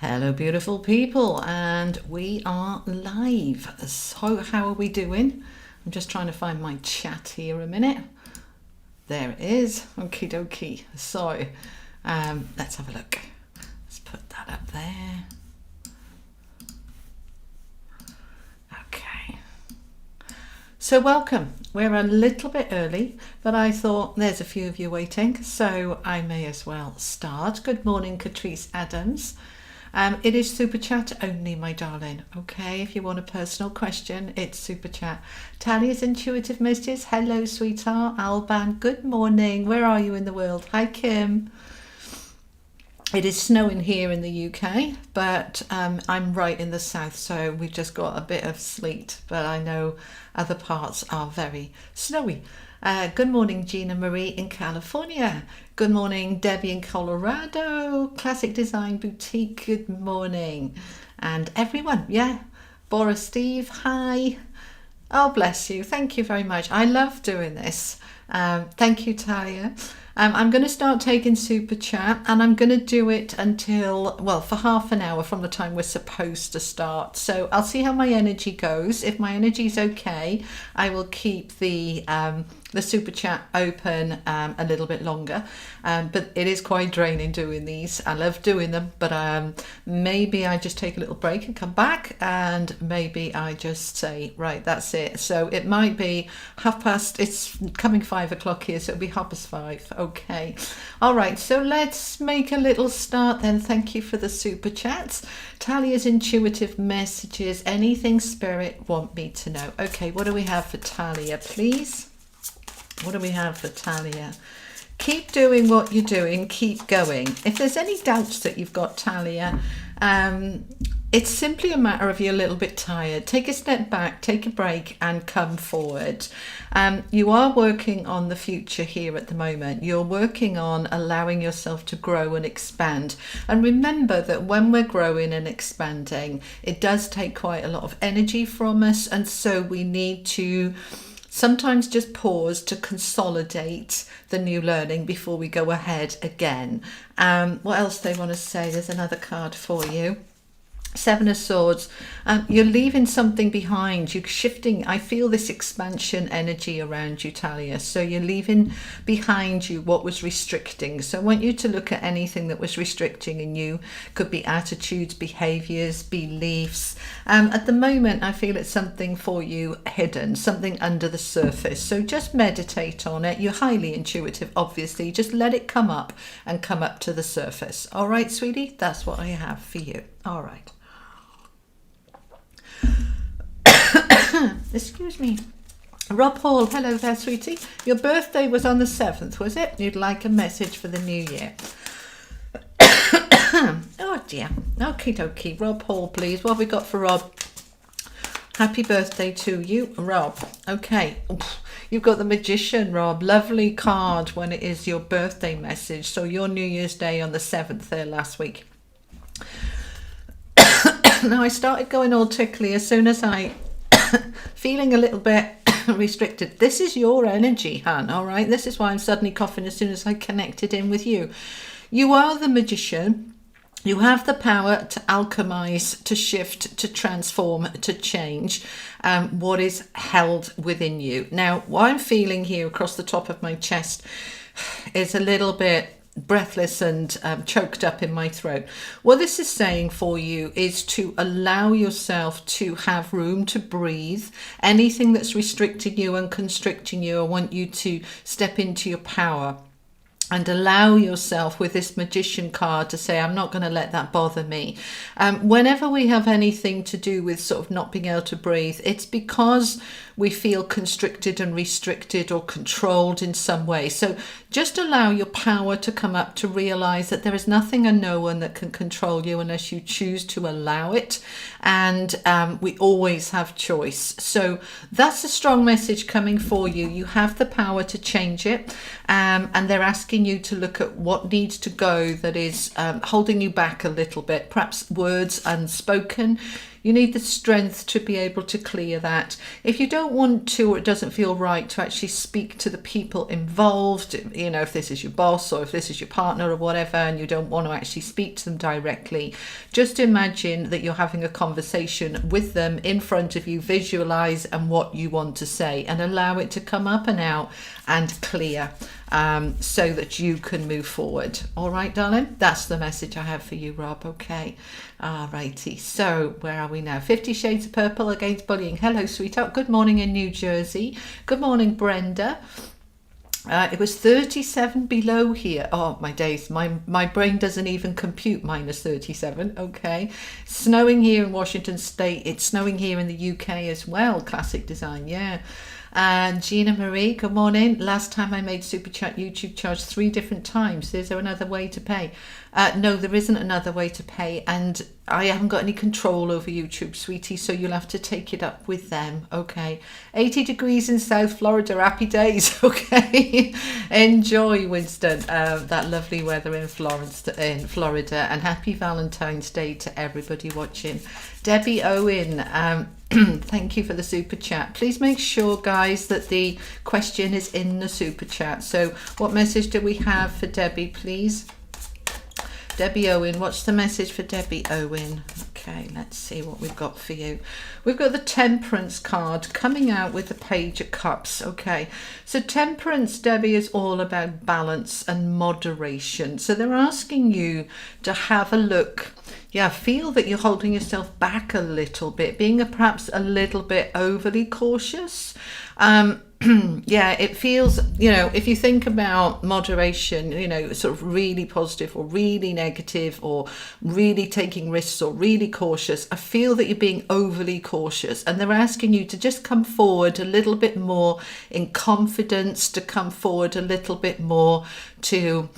Hello, beautiful people, and we are live. So, how are we doing? I'm just trying to find my chat here a minute. There it is. Okie dokie. So, let's have a look. Let's put that up there. Okay. So, welcome. We're a little bit early, but I thought there's a few of you waiting, so I may as well start. Good morning, Catrice Adams. It is super chat only, my darling. Okay, if you want a personal question, it's super chat. Talia's intuitive messages. Hello, sweetheart. Alban, good morning. Where are you in the world? Hi, Kim. It is snowing here in the UK, but I'm right in the south, so we've just got a bit of sleet, but I know other parts are very snowy. Good morning, Gina Marie in California. Good morning, Debbie in Colorado. Classic Design Boutique, good morning. And everyone, yeah. Borah Steve, hi. Oh, bless you. Thank you very much. I love doing this. Thank you, Talia. I'm going to start taking super chat, and I'm going to do it until, well, for half an hour from the time we're supposed to start. So I'll see how my energy goes. If my energy's okay, I will keep the super chat open a little bit longer. But it is quite draining doing these. I love doing them, but maybe I just take a little break and come back, and maybe I just say, right, that's it. So it might be it's coming 5 o'clock here, so it'll be 5:30. Okay. All right. So let's make a little start then. Thank you for the super chats. Talia's intuitive messages. Anything spirit want me to know? Okay. What do we have for Talia, please? What do we have for Talia? Keep doing what you're doing. Keep going. If there's any doubts that you've got, Talia, it's simply a matter of you're a little bit tired. Take a step back, take a break, and come forward. You are working on the future here at the moment. You're working on allowing yourself to grow and expand. And remember that when we're growing and expanding, it does take quite a lot of energy from us. And so we need to sometimes just pause to consolidate the new learning before we go ahead again. What else they want to say? There's another card for you. Seven of Swords. You're leaving something behind. You're shifting. I feel this expansion energy around you, Talia. So you're leaving behind you what was restricting. So I want you to look at anything that was restricting in you. Could be attitudes, behaviors, beliefs. At the moment, I feel it's something for you hidden, something under the surface. So just meditate on it. You're highly intuitive, obviously. Just let it come up and come up to the surface. All right, sweetie? That's what I have for you. All right. Excuse me. Rob Hall, hello there, sweetie. Your birthday was on the 7th, was it? You'd like a message for the new year. Oh dear. Okie dokie. Rob Hall, please. What have we got for Rob? Happy birthday to you, Rob. Okay. You've got the Magician, Rob. Lovely card when it is your birthday message. So your New Year's Day on the 7th there last week. Now I started going all tickly as soon as I feeling a little bit restricted. This is your energy, hun, all right? This is why I'm suddenly coughing as soon as I connected in with you. You are the Magician. You have the power to alchemize, to shift, to transform, to change what is held within you. Now, what I'm feeling here across the top of my chest is a little bit breathless and choked up in my throat. What this is saying for you is to allow yourself to have room to breathe. Anything that's restricting you and constricting you, I want you to step into your power and allow yourself with this Magician card to say, I'm not going to let that bother me. Whenever we have anything to do with sort of not being able to breathe, it's because we feel constricted and restricted or controlled in some way. So just allow your power to come up, to realize that there is nothing and no one that can control you unless you choose to allow it. And we always have choice. So that's a strong message coming for you. You have the power to change it. And they're asking you to look at what needs to go that is holding you back a little bit, perhaps words unspoken. You need the strength to be able to clear that. If you don't want to, or it doesn't feel right to actually speak to the people involved, you know, if this is your boss or if this is your partner or whatever, and you don't want to actually speak to them directly, just imagine that you're having a conversation with them in front of you, visualize and what you want to say, and allow it to come up and out and clear, so that you can move forward. All right, darling, that's the message I have for you, Rob. Okay, all righty. So where are we now? 50 Shades of Purple Against Bullying. Hello, sweetheart. Good morning in New Jersey. Good morning, Brenda. It was 37 below here. Oh my days, my brain doesn't even compute minus 37. Okay, snowing here in Washington State. It's snowing here in the UK as well. Classic design, yeah. And Gina Marie, good morning. Last time I made Super Chat, YouTube charged 3 different times. Is there another way to pay? No, there isn't another way to pay, and I haven't got any control over YouTube, sweetie, so you'll have to take it up with them. Okay, 80 degrees in South Florida. Happy days. Okay, enjoy, Winston, that lovely weather in Florida, and happy Valentine's Day to everybody watching. Debbie Owen, thank you for the super chat. Please make sure, guys, that the question is in the super chat. So what message do we have for Debbie, please? Debbie Owen, what's the message for Debbie Owen? Okay, let's see what we've got for you. We've got the Temperance card coming out with the Page of Cups. Okay, so Temperance, Debbie, is all about balance and moderation. So they're asking you to have a look. Yeah, feel that you're holding yourself back a little bit, being perhaps a little bit overly cautious. Yeah, it feels, you know, if you think about moderation, you know, sort of really positive or really negative or really taking risks or really cautious, I feel that you're being overly cautious, and they're asking you to just come forward a little bit more in confidence, to come forward a little bit more, to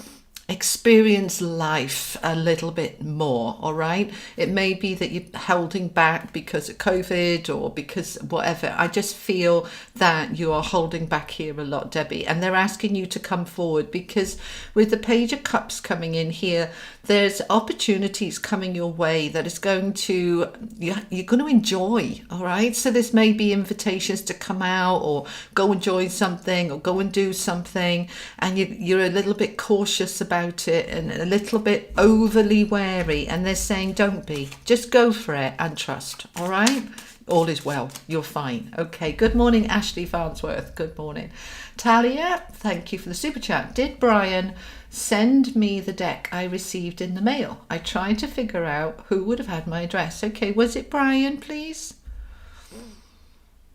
experience life a little bit more. All right, it may be that you're holding back because of COVID or because whatever. I just feel that you are holding back here a lot, Debbie, and they're asking you to come forward, because with the Page of Cups coming in here, there's opportunities coming your way that is going to, you're going to enjoy. All right, so this may be invitations to come out or go enjoy something or go and do something, and you're a little bit cautious about it and a little bit overly wary, and they're saying don't be, just go for it and trust. All right, all is well, you're fine. Okay, good morning, Ashley Farnsworth. Good morning, Talia, thank you for the super chat. Did Brian send me the deck I received in the mail? I tried to figure out who would have had my address. Okay, was it Brian, please?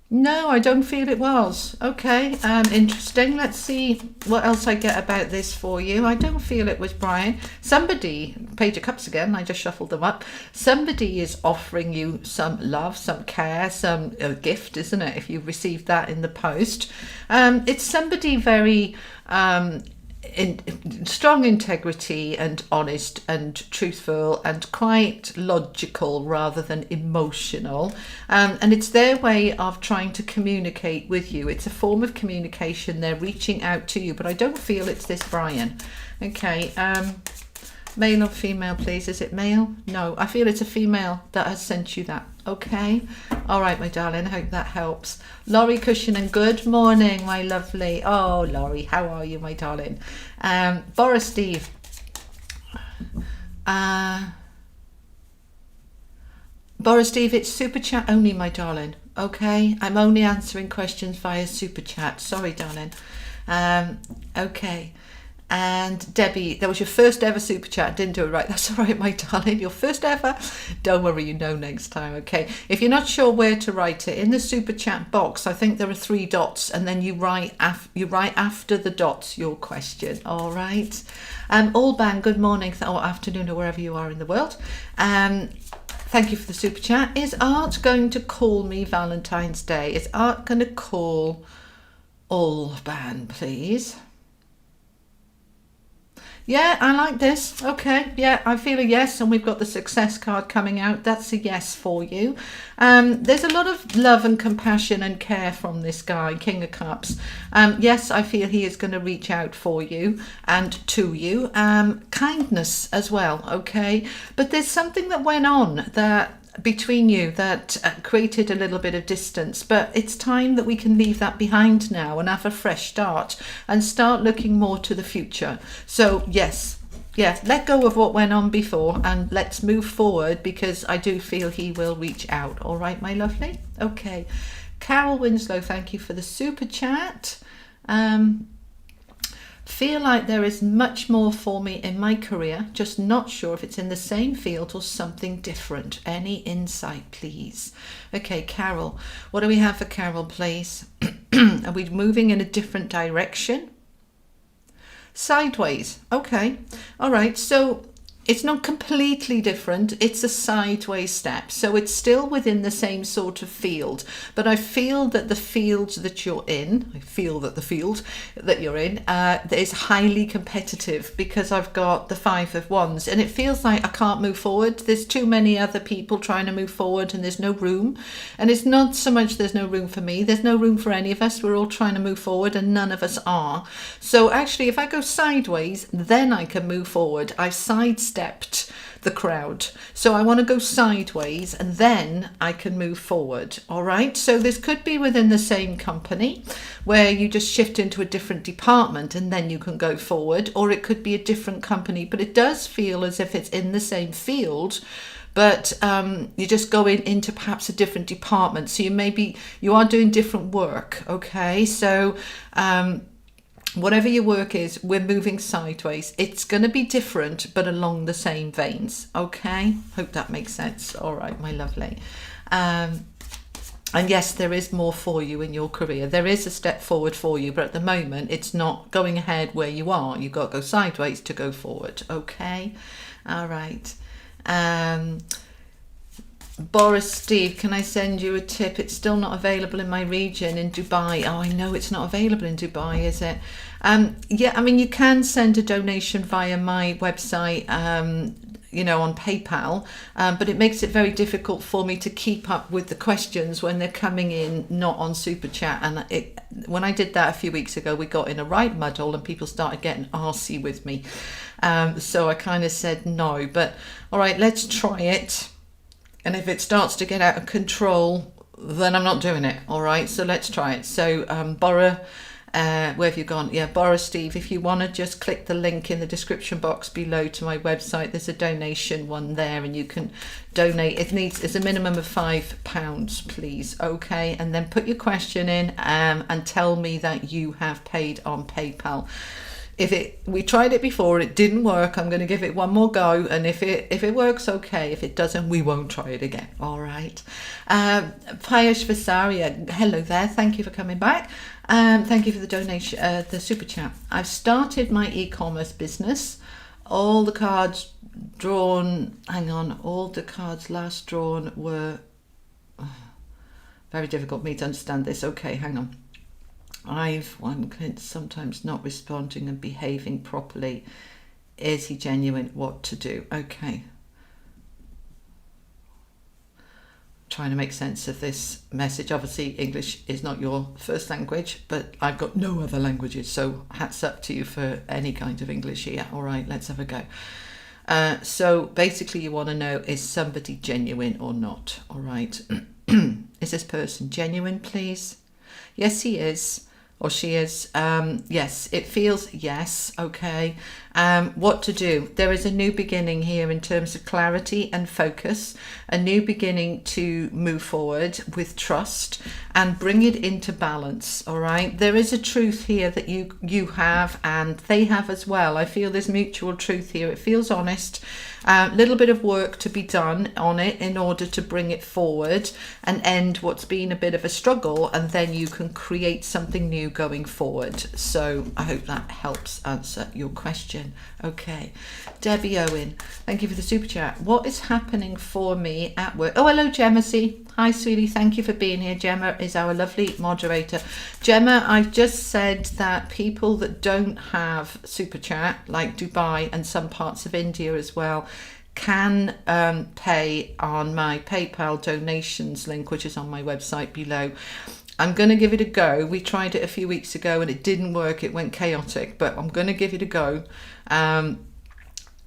No, I don't feel it was. Okay, interesting. Let's see what else I get about this for you. I don't feel it was Brian. Somebody, Page of Cups again, I just shuffled them up. Somebody is offering you some love, some care, some gift, isn't it, if you've received that in the post. It's somebody very in strong integrity and honest and truthful and quite logical rather than emotional, and it's their way of trying to communicate with you. It's a form of communication. They're reaching out to you, but I don't feel it's this Brian. Okay, male or female, please? Is it male? No, I feel it's a female that has sent you that. Okay, all right, my darling, I hope that helps. Laurie Cushionen, good morning, my lovely. Oh, Laurie, how are you, my darling? Borah Steve, Borah Steve, it's super chat only, my darling. Okay, I'm only answering questions via super chat. Sorry, darling. Okay. And Debbie, that was your first ever super chat. Didn't do it right. That's all right, my darling. Your first ever. Don't worry, you know next time. Okay. If you're not sure where to write it, in the super chat box, I think there are 3 dots, and then you write after the dots your question. All right. Alban, good morning or afternoon or wherever you are in the world. Thank you for the super chat. Is Art going to call me Valentine's Day? Is Art going to call Alban, please? Yeah, I like this. Okay, yeah, I feel a yes, and we've got the success card coming out. That's a yes for you. There's a lot of love and compassion and care from this guy, King of Cups. Yes, I feel he is going to reach out for you and to you. Kindness as well, okay? But there's something that went on that between you that created a little bit of distance, but it's time that we can leave that behind now and have a fresh start and start looking more to the future. So yes, yeah, let go of what went on before and let's move forward, because I do feel he will reach out. All right, my lovely. Okay, Carol Winslow, thank you for the super chat. Feel like there is much more for me in my career, just not sure if it's in the same field or something different. Any insight, please? Okay, Carol, what do we have for Carol, please? Are we moving in a different direction? Sideways. Okay. All right. So it's not completely different. It's a sideways step. So it's still within the same sort of field. But I feel that the field that you're in, is highly competitive, because I've got the 5 of Wands and it feels like I can't move forward. There's too many other people trying to move forward and there's no room. And it's not so much there's no room for me. There's no room for any of us. We're all trying to move forward and none of us are. So actually, if I go sideways, then I can move forward. I've sidestepped the crowd. So I want to go sideways and then I can move forward. All right. So this could be within the same company where you just shift into a different department and then you can go forward, or it could be a different company, but it does feel as if it's in the same field, but you're just going into perhaps a different department. So you are doing different work. Okay. So, whatever your work is, we're moving sideways. It's going to be different, but along the same veins. Okay? Hope that makes sense. All right, my lovely. And yes, there is more for you in your career. There is a step forward for you, but at the moment, it's not going ahead where you are. You've got to go sideways to go forward. Okay? All right. Borah Steve, can I send you a tip? It's still not available in my region in Dubai. Oh, I know it's not available in Dubai, is it? Yeah, I mean, you can send a donation via my website, on PayPal, but it makes it very difficult for me to keep up with the questions when they're coming in, not on Super Chat. And when I did that a few weeks ago, we got in a right muddle and people started getting arsey with me. So I kind of said no, but all right, let's try it. And if it starts to get out of control, then I'm not doing it. All right. So let's try it. So Borah, where have you gone? Yeah, Borah Steve, if you want to just click the link in the description box below to my website, there's a donation one there and you can donate. It's a minimum of £5, please. Okay. And then put your question in and tell me that you have paid on PayPal. We tried it before, it didn't work, I'm going to give it one more go, and if it works, okay. If it doesn't, we won't try it again. All right. Payesh for Saria, hello there. Thank you for coming back. Thank you for the donation, the super chat. I've started my e-commerce business. All the cards last drawn were very difficult for me to understand this. Okay, hang on. One client sometimes not responding and behaving properly. Is he genuine? What to do? Okay. Trying to make sense of this message. Obviously, English is not your first language, but I've got no other languages, so hats up to you for any kind of English here. All right, let's have a go. So basically, you want to know, is somebody genuine or not? All right. Is this person genuine, please? Yes, he is. Or she is. Yes, it feels yes. Okay. What to do? There is a new beginning here in terms of clarity and focus, a new beginning to move forward with trust and bring it into balance. All right. There is a truth here that you have and they have as well. I feel there's mutual truth here. It feels honest. A little bit of work to be done on it in order to bring it forward and end what's been a bit of a struggle, and then you can create something new going forward. So I hope that helps answer your question. Okay. Debbie Owen, thank you for the super chat. What is happening for me at work? Oh, hello, Gemma. Hi, sweetie. Thank you for being here. Gemma is our lovely moderator. Gemma, I've just said that people that don't have super chat, like Dubai and some parts of India as well, can pay on my PayPal donations link, which is on my website below. I'm going to give it a go. We tried it a few weeks ago and it didn't work. It went chaotic, but I'm going to give it a go.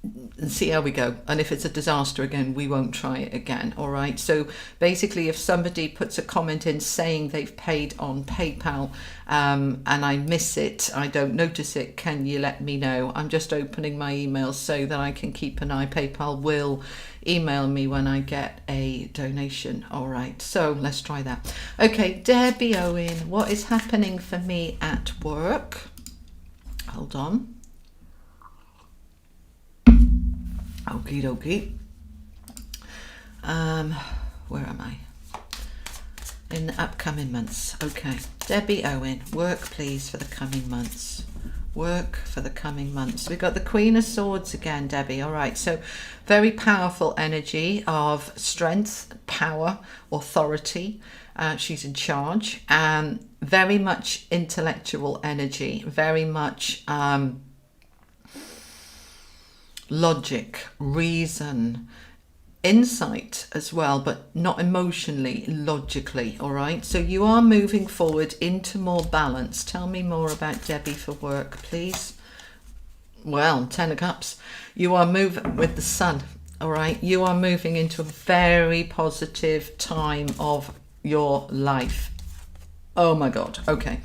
and see how we go. And if it's a disaster again, we won't try it again. All right. So basically, if somebody puts a comment in saying they've paid on PayPal and I miss it, I don't notice it, can you let me know? I'm just opening my emails so that I can keep an eye. PayPal will email me when I get a donation. All right. So let's try that. Okay. Debbie Owen, what is happening for me at work? Hold on. Okie dokie. Where am I? In the upcoming months. Okay. Debbie Owen, work please for the coming months. Work for the coming months. We've got the Queen of Swords again, Debbie. All right. So very powerful energy of strength, power, authority. She's in charge. Very much intellectual energy. Very much logic, reason, insight as well, but not emotionally, logically. All right. So you are moving forward into more balance. Tell me more about Debbie for work, please. Well, 10 of Cups. You are moving with the sun. All right. You are moving into a very positive time of your life. Oh my God. Okay.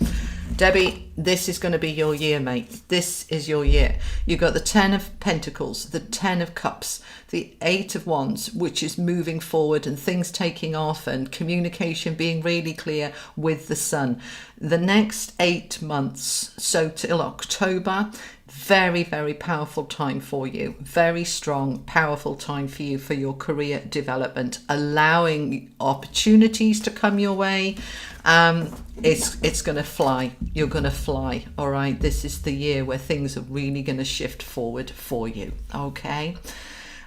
Debbie, this is going to be your year, mate. This is your year. You've got the 10 of Pentacles, the 10 of Cups, the 8 of Wands, which is moving forward and things taking off and communication being really clear with the sun. The next 8 months, so till October, very, very powerful time for you. Very strong, powerful time for you for your career development, allowing opportunities to come your way. It's going to fly. You're going to fly. All right. This is the year where things are really going to shift forward for you. Okay.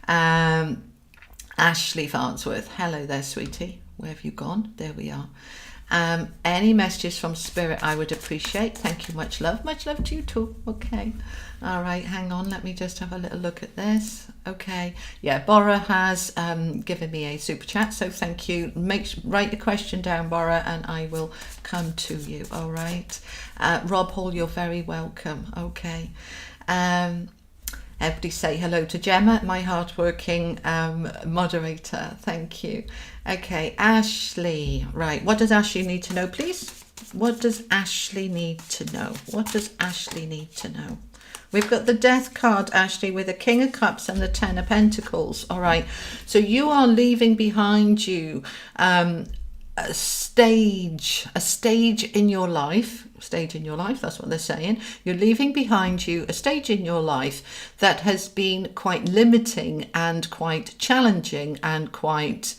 Ashley Farnsworth. Hello there, sweetie. Where have you gone? There we are. Any messages from Spirit I would appreciate. Thank you. Much love. Much love to you too. Okay. All right. Hang on. Let me just have a little look at this. Okay. Yeah. Borah has given me a super chat. So thank you. Write your question down, Borah, and I will come to you. All right. Rob Hall, you're very welcome. Okay. Everybody say hello to Gemma, my hardworking moderator. Thank you. Okay, Ashley. Right, what does Ashley need to know, please? What does Ashley need to know? What does Ashley need to know? We've got the Death card, Ashley, with the King of Cups and the 10 of Pentacles. All right, so you are leaving behind you a stage in your life. That's what they're saying. You're leaving behind you a stage in your life that has been quite limiting and quite challenging and quite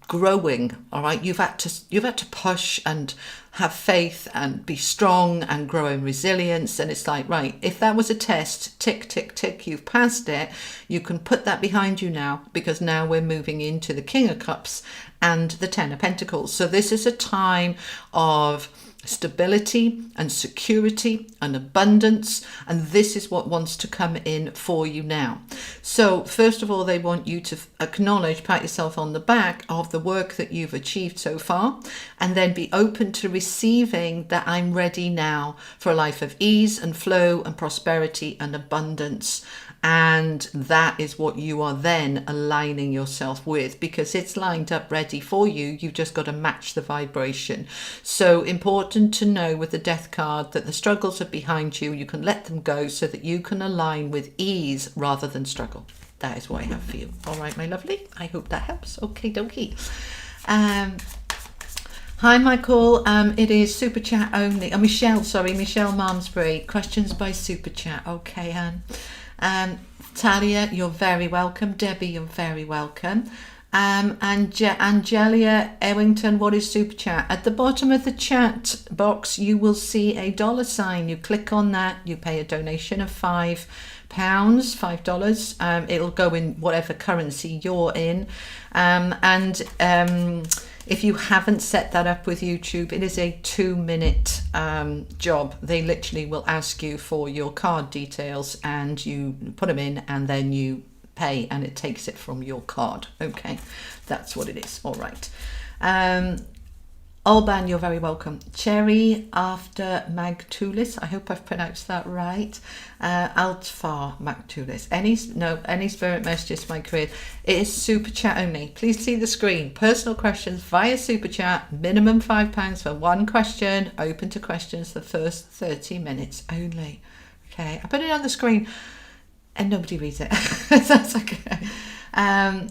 growing. All right, you've had to push and have faith and be strong and grow in resilience. And it's like, right, if that was a test, tick tick tick, you've passed it. You can put that behind you now, because now we're moving into the King of Cups and the 10 of Pentacles. So this is a time of stability and security and abundance, and this is what wants to come in for you now. So first of all, they want you to acknowledge, pat yourself on the back of the work that you've achieved so far, and then be open to receiving that I'm ready now for a life of ease and flow and prosperity and abundance. And that is what you are then aligning yourself with, because it's lined up ready for you. You've just got to match the vibration. So important to know with the Death card that the struggles are behind you. You can let them go so that you can align with ease rather than struggle. That is what I have for you. All right, my lovely. I hope that helps. Okay, dokie. Hi, Michael. It is super chat only. Michelle Malmesbury. Questions by super chat. Okay, Anne. Talia, you're very welcome. Debbie, you're very welcome. Angelia Ewington, what is super chat? At the bottom of the chat box, you will see a $sign. You click on that, you pay a donation of £5. It'll go in whatever currency you're in. If you haven't set that up with YouTube, it is a 2-minute job. They literally will ask you for your card details and you put them in and then you pay and it takes it from your card. Okay, that's what it is. All right. Alban, you're very welcome. Cherry after Magtulis. I hope I've pronounced that right. Altfar Magtulis. Any spirit messages, my career. It is super chat only. Please see the screen. Personal questions via super chat. Minimum £5 for one question. Open to questions the first 30 minutes only. Okay, I put it on the screen and nobody reads it. That's okay.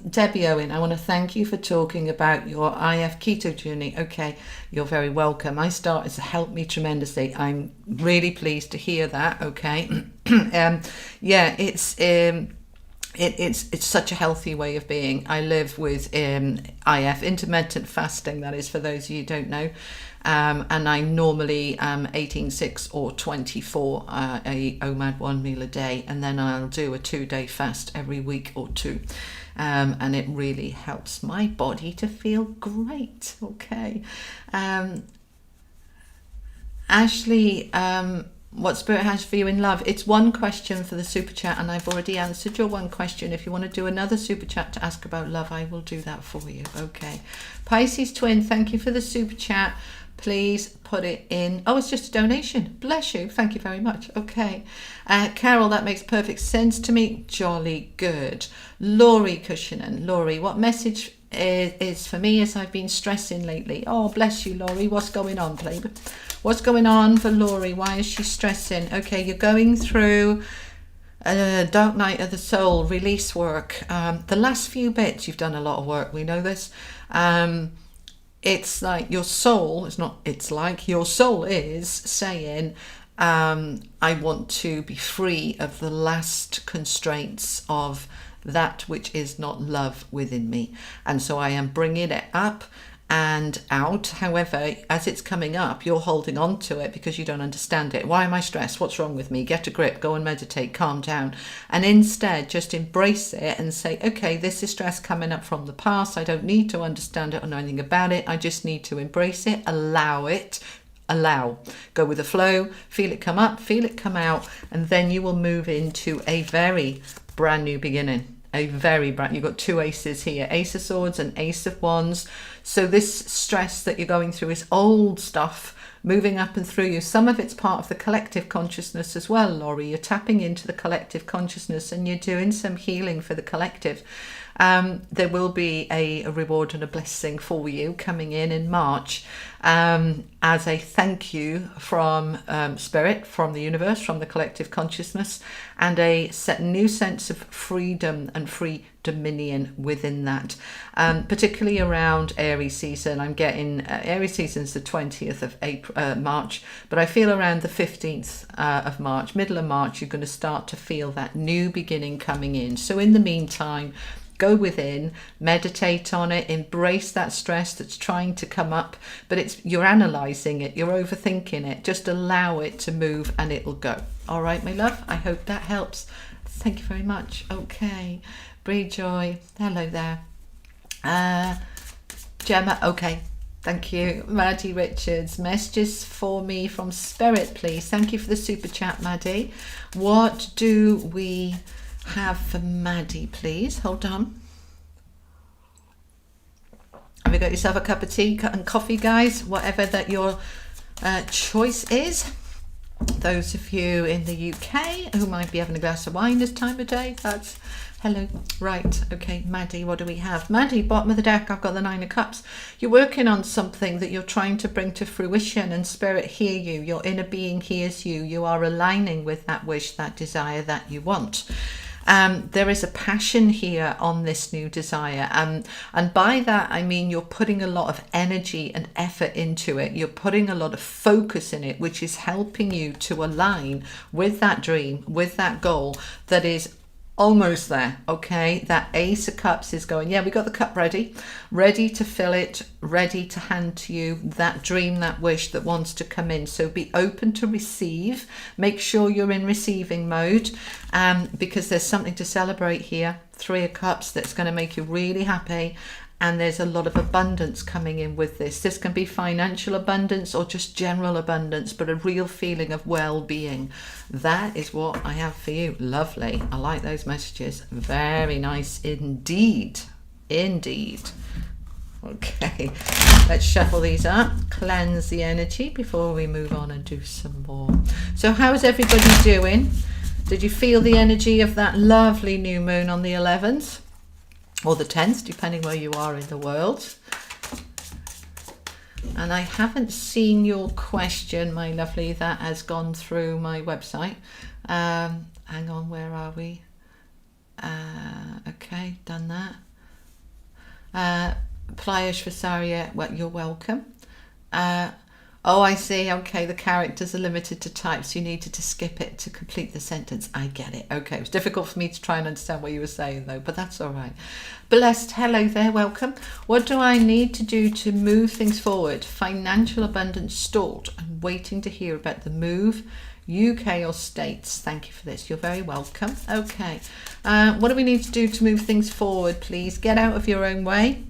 Debbie Owen, I want to thank you for talking about your IF keto journey. Okay, you're very welcome. I started to help me tremendously. I'm really pleased to hear that. Okay, yeah, it's such a healthy way of being. I live with IF, intermittent fasting, that is, for those of you who don't know. And I normally 18-6 or 24. I eat OMAD 1 meal a day, and then I'll do a 2-day fast every week or two. And it really helps my body to feel great. Okay. Ashley, what spirit has for you in love? It's one question for the super chat, and I've already answered your one question. If you want to do another super chat to ask about love, I will do that for you. Okay. Pisces twin, thank you for the super chat. Please put it in. Oh, it's just a donation. Bless you. Thank you very much. Okay. Carol, that makes perfect sense to me. Jolly good. Laurie Cushionen. Laurie, what message is for me as I've been stressing lately? Oh, bless you, Laurie. What's going on, babe? What's going on for Laurie? Why is she stressing? Okay, you're going through dark night of the soul, release work. The last few bits, you've done a lot of work. We know this. It's like your soul, your soul is saying, I want to be free of the last constraints of that which is not love within me. And so I am bringing it up and out. However, as it's coming up, you're holding on to it because you don't understand it. Why am I stressed? What's wrong with me? Get a grip, go and meditate, calm down. And instead, just embrace it and say, okay, this is stress coming up from the past. I don't need to understand it or know anything about it. I just need to embrace it, allow it. Go with the flow, feel it come up, feel it come out, and then you will move into a very brand new beginning. You've got two aces here, Ace of Swords and Ace of Wands. So this stress that you're going through is old stuff moving up and through you. Some of it's part of the collective consciousness as well, Laurie. You're tapping into the collective consciousness and you're doing some healing for the collective. There will be a reward and a blessing for you coming in March as a thank you from spirit, from the universe, from the collective consciousness, and a new sense of freedom and free dominion within that, particularly around Aries season. I'm getting Aries season's the 20th of March, but I feel around the 15th of March, middle of March, you're going to start to feel that new beginning coming in. So in the meantime, go within, meditate on it, embrace that stress that's trying to come up, but you're analysing it, you're overthinking it. Just allow it to move and it'll go. All right, my love, I hope that helps. Thank you very much. Okay, Bree Joy, hello there. Gemma, okay, thank you. Maddie Richards, messages for me from Spirit, please. Thank you for the super chat, Maddie. What do we have for Maddie, please? Hold on. Have you got yourself a cup of tea and coffee, guys? Whatever that your choice is. Those of you in the UK who might be having a glass of wine this time of day, that's hello. Right, okay, Maddie, what do we have? Maddie, bottom of the deck, I've got the 9 of Cups. You're working on something that you're trying to bring to fruition, and Spirit hear you. Your inner being hears you. You are aligning with that wish, that desire that you want. There is a passion here on this new desire, and by that I mean you're putting a lot of energy and effort into it. You're putting a lot of focus in it, which is helping you to align with that dream, with that goal that is almost there. Okay, that Ace of Cups is going, yeah, we got the cup ready to fill it, ready to hand to you that dream, that wish that wants to come in. So be open to receive. Make sure you're in receiving mode, because there's something to celebrate here. 3 of Cups that's going to make you really happy. And there's a lot of abundance coming in with this. This can be financial abundance or just general abundance, but a real feeling of well-being. That is what I have for you. Lovely. I like those messages. Very nice indeed. Indeed. Okay, let's shuffle these up, cleanse the energy before we move on and do some more. So how's everybody doing? Did you feel the energy of that lovely new moon on the 11th or the 10th, depending where you are in the world? And I haven't seen your question, my lovely, that has gone through my website. Hang on, where are we? Okay, done that. Pliers for Saria, well, you're welcome. Oh, I see. Okay, the characters are limited to types. You needed to skip it to complete the sentence. I get it. Okay, it was difficult for me to try and understand what you were saying, though, but that's all right. Blessed, hello there, welcome. What do I need to do to move things forward? Financial abundance stalled. I'm waiting to hear about the move. UK or States. Thank you for this. You're very welcome. Okay. What do we need to do to move things forward, please? Get out of your own way.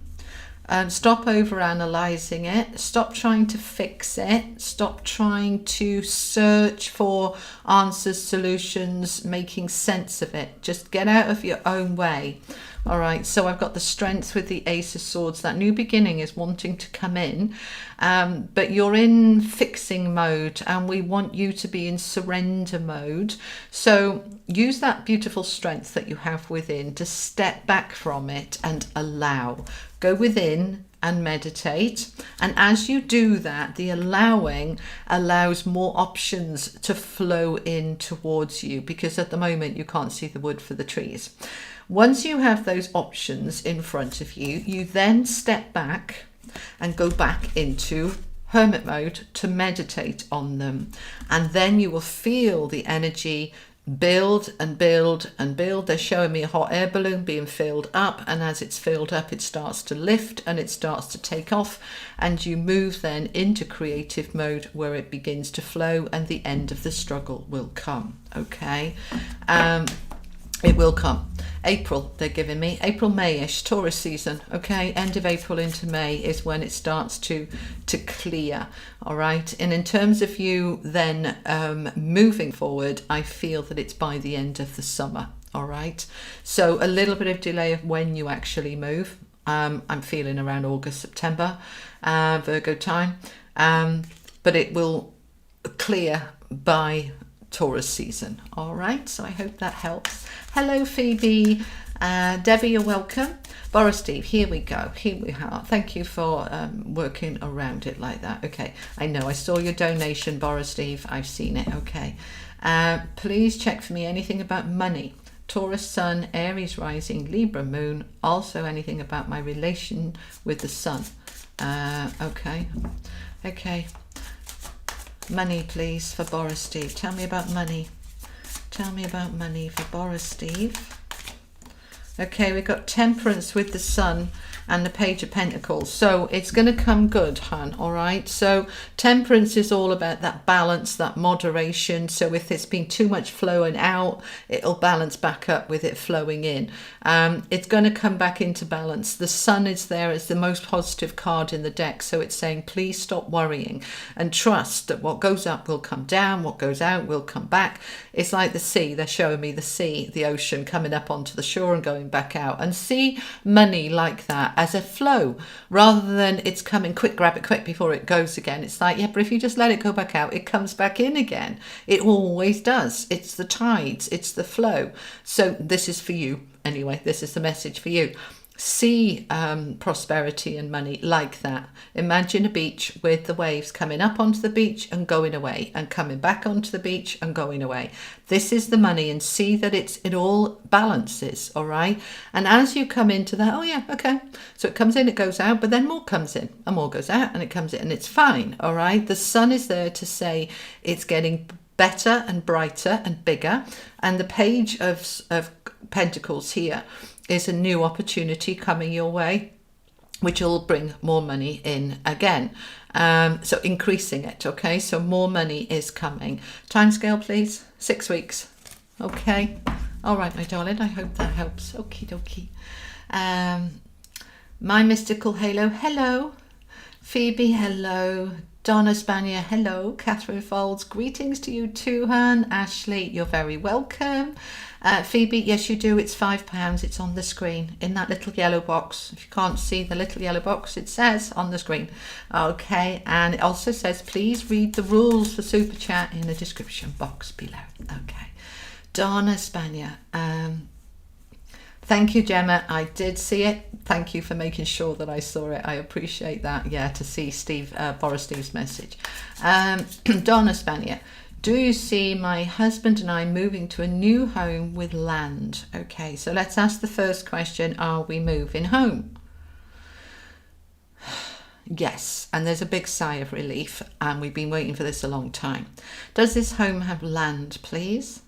Stop over-analysing it. Stop trying to fix it. Stop trying to search for answers, solutions, making sense of it. Just get out of your own way. All right, so I've got the Strength with the Ace of Swords. That new beginning is wanting to come in, but you're in fixing mode and we want you to be in surrender mode. So use that beautiful strength that you have within to step back from it and allow. Go within and meditate. And as you do that, the allowing allows more options to flow in towards you, because at the moment you can't see the wood for the trees. Once you have those options in front of you, you then step back and go back into hermit mode to meditate on them. And then you will feel the energy build and build and build. They're showing me a hot air balloon being filled up, and as it's filled up it starts to lift and it starts to take off, and you move then into creative mode where it begins to flow and the end of the struggle will come. Okay, it will come. April, they're giving me April, May-ish, Taurus season. Okay, end of April into May is when it starts to clear. All right, and in terms of you then moving forward, I feel that it's by the end of the summer. All right, so a little bit of delay of when you actually move. I'm feeling around August, September, Virgo time, but it will clear by Taurus season. All right, so I hope that helps. Hello Phoebe, Debbie, you're welcome. Borah Steve, here we go, here we are. Thank you for working around it like that. Okay, I know, I saw your donation, Borah Steve, I've seen it. Okay, please check for me anything about money. Taurus sun, Aries rising, Libra moon. Also anything about my relation with the sun. Okay. Money, please, for Borah Steve. Tell me about money. Tell me about money for Borah Steve. Okay, we've got Temperance with the Sun and the Page of Pentacles. So it's going to come good, hun, all right? So Temperance is all about that balance, that moderation. So if it's been too much flowing out, it'll balance back up with it flowing in. It's going to come back into balance. The Sun is there as the most positive card in the deck. So it's saying, please stop worrying and trust that what goes up will come down, what goes out will come back. It's like the sea. They're showing me the sea, the ocean coming up onto the shore and going back out. And see money like that as a flow, rather than it's coming quick, grab it quick before it goes again. It's like, yeah, but if you just let it go back out, it comes back in again. It always does. It's the tides, it's the flow. So this is for you anyway. This is the message for you. See prosperity and money like that. Imagine a beach with the waves coming up onto the beach and going away and coming back onto the beach and going away. This is the money, and see that it all balances, all right? And as you come into that, oh yeah, okay. So it comes in, it goes out, but then more comes in and more goes out and it comes in and it's fine, all right? The Sun is there to say it's getting better and brighter and bigger. And the Page of Pentacles here is a new opportunity coming your way, which will bring more money in again. So increasing it, okay? So more money is coming. Timescale, please. 6 weeks. Okay. All right, my darling. I hope that helps. Okie dokie. My mystical halo. Hello. Phoebe, hello. Donna Spanier, hello. Catherine Folds, greetings to you too, hun. Ashley, you're very welcome. Phoebe, yes you do, it's £5. It's on the screen in that little yellow box. If you can't see the little yellow box, it says on the screen. Okay, and it also says please read the rules for Super Chat in the description box below. Okay. Donna Spanier, thank you, Gemma. I did see it. Thank you for making sure that I saw it. I appreciate that. Yeah, to see Borah Steve's message. Donna Spanier, do you see my husband and I moving to a new home with land? Okay, so let's ask the first question. Are we moving home? Yes, and there's a big sigh of relief, and we've been waiting for this a long time. Does this home have land, please?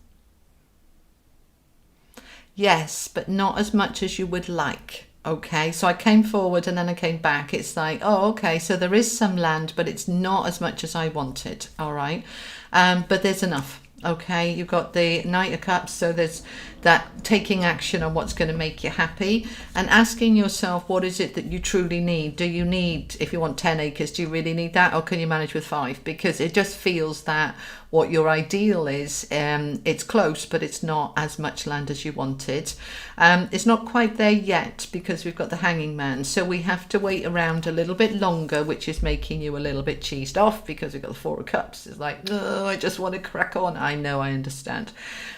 Yes, but not as much as you would like. Okay, so I came forward and then I came back. It's like, oh, okay, so there is some land, but it's not as much as I wanted. All right, but there's enough. Okay, you've got the Knight of Cups, so there's that taking action on what's going to make you happy and asking yourself, what is it that you truly need? Do you need, if you want 10 acres, do you really need that, or can you manage with 5? Because it just feels that what your ideal is, it's close, but it's not as much land as you wanted. It's not quite there yet because we've got the Hanging Man, so we have to wait around a little bit longer, which is making you a little bit cheesed off because we've got the Four of Cups. It's like, oh, I just want to crack on. I know, I understand.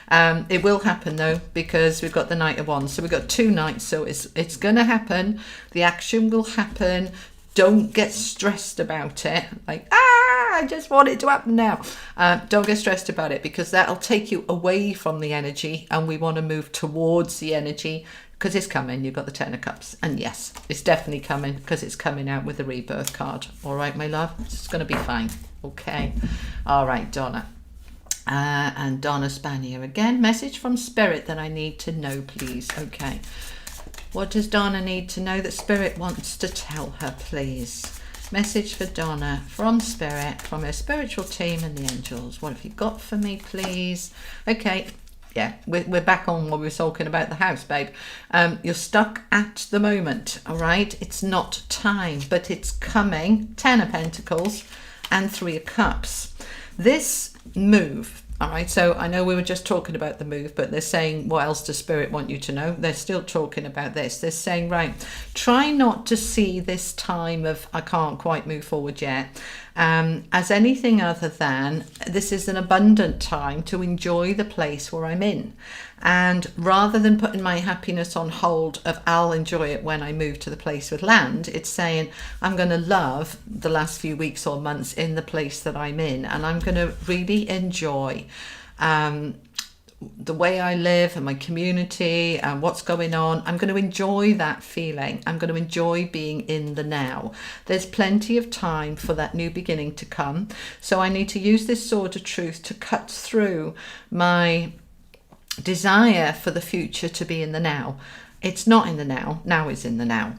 It will happen though, because we've got the Knight of Wands, so we've got 2 knights, so it's going to happen. The action will happen. Don't get stressed about it, like, I just want it to happen now. Don't get stressed about it, because that'll take you away from the energy, and we want to move towards the energy, because it's coming. You've got the Ten of Cups, and yes, it's definitely coming, because it's coming out with the Rebirth card. All right, my love, it's going to be fine. Okay. All right, Donna. And Donna Spanier again. Message from Spirit that I need to know, please. Okay. What does Donna need to know that Spirit wants to tell her, please? Message for Donna from Spirit, from her spiritual team and the angels. What have you got for me, please? Okay. Yeah, we're back on what we were talking about the house, babe. You're stuck at the moment, all right? It's not time, but it's coming. 10 of Pentacles and 3 of Cups. This move, all right, so I know we were just talking about the move, but they're saying, what else does Spirit want you to know? They're still talking about this. They're saying, right, try not to see this time of I can't quite move forward yet as anything other than this is an abundant time to enjoy the place where I'm in. And rather than putting my happiness on hold of I'll enjoy it when I move to the place with land, it's saying I'm going to love the last few weeks or months in the place that I'm in, and I'm going to really enjoy the way I live and my community and what's going on. I'm going to enjoy that feeling. I'm going to enjoy being in the now. There's plenty of time for that new beginning to come. So I need to use this sword of truth to cut through my desire for the future to be in the now. It's not in the now is in the now.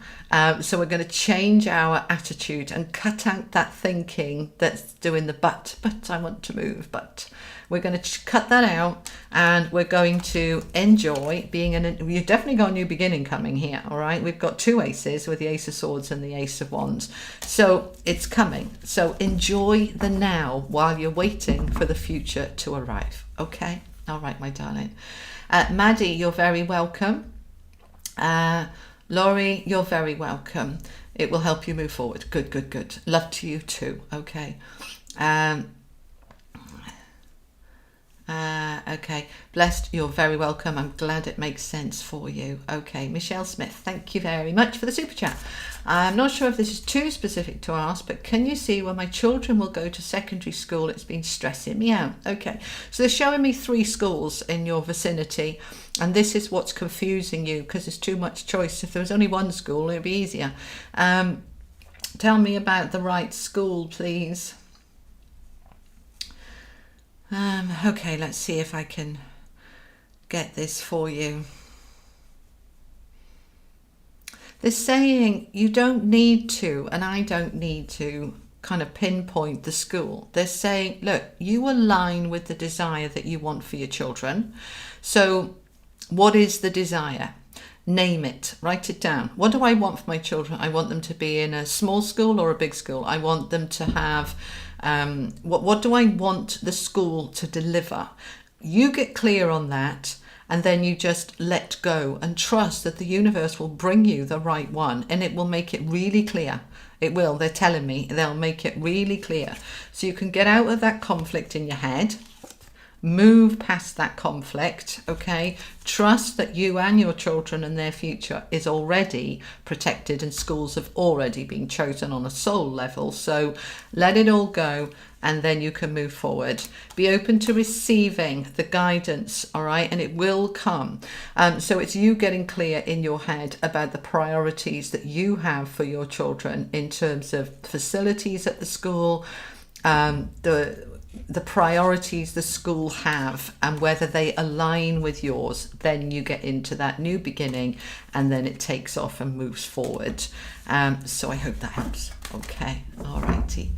So we're going to change our attitude and cut out that thinking that's doing the but I want to move, but we're going to cut that out, and we're going to enjoy being you've definitely got a new beginning coming here. All right, we've got 2 aces with the Ace of Swords and the Ace of Wands, so it's coming. So enjoy the now while you're waiting for the future to arrive. Okay. All right, my darling. Maddie, you're very welcome. Laurie, you're very welcome. It will help you move forward. Good, good, good. Love to you too. Okay. Okay. Blessed, you're very welcome. I'm glad it makes sense for you. Okay. Michelle Smith, thank you very much for the super chat. I'm not sure if this is too specific to ask, but can you see when my children will go to secondary school? It's been stressing me out. Okay. So they're showing me 3 schools in your vicinity, and this is what's confusing you because there's too much choice. If there was only 1 school, it'd be easier. Tell me about the right school, please. Okay, let's see if I can get this for you. They're saying you don't need to, and I don't need to, kind of pinpoint the school. They're saying, look, you align with the desire that you want for your children. So what is the desire? Name it, write it down. What do I want for my children? I want them to be in a small school or a big school. I want them to have, what do I want the school to deliver? You get clear on that, and then you just let go and trust that the universe will bring you the right one, and it will make it really clear. It will, they're telling me, they'll make it really clear. So you can get out of that conflict in your head. Move past that conflict, okay? Trust that you and your children and their future is already protected, and schools have already been chosen on a soul level. So let it all go, and then you can move forward. Be open to receiving the guidance, all right? And it will come. So it's you getting clear in your head about the priorities that you have for your children in terms of facilities at the school, the priorities the school have, and whether they align with yours. Then you get into that new beginning, and then it takes off and moves forward. So I hope that helps. Okay, all righty.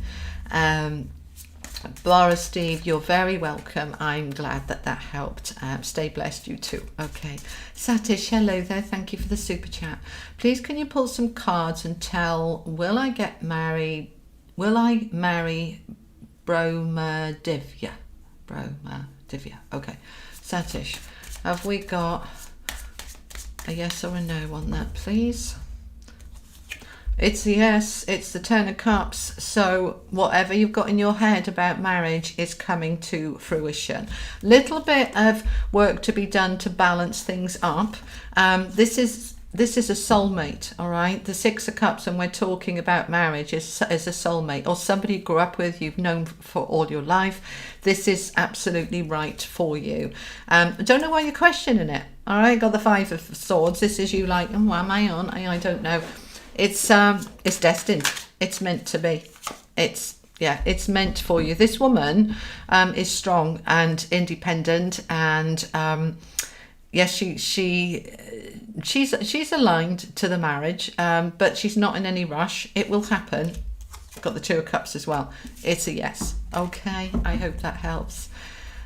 Borah Steve, you're very welcome. I'm glad that helped. Stay blessed, you too. Okay. Satish, hello there. Thank you for the super chat. Please, can you pull some cards and tell, will I marry Bromadivya? Okay. Satish, have we got a yes or a no on that, please? It's a yes. It's the Ten of Cups. So whatever you've got in your head about marriage is coming to fruition. Little bit of work to be done to balance things up. This is a soulmate, all right? The Six of Cups, and we're talking about marriage, is a soulmate, or somebody you grew up with, you've known for all your life. This is absolutely right for you. I don't know why you're questioning it, all right? Got the Five of Swords. This is you like, oh, am I on? I don't know. It's destined. It's meant to be. It's meant for you. This woman is strong and independent, and yes, she's aligned to the marriage, but she's not in any rush. It will happen. Got the Two of Cups as well. It's a yes. Okay, I hope that helps.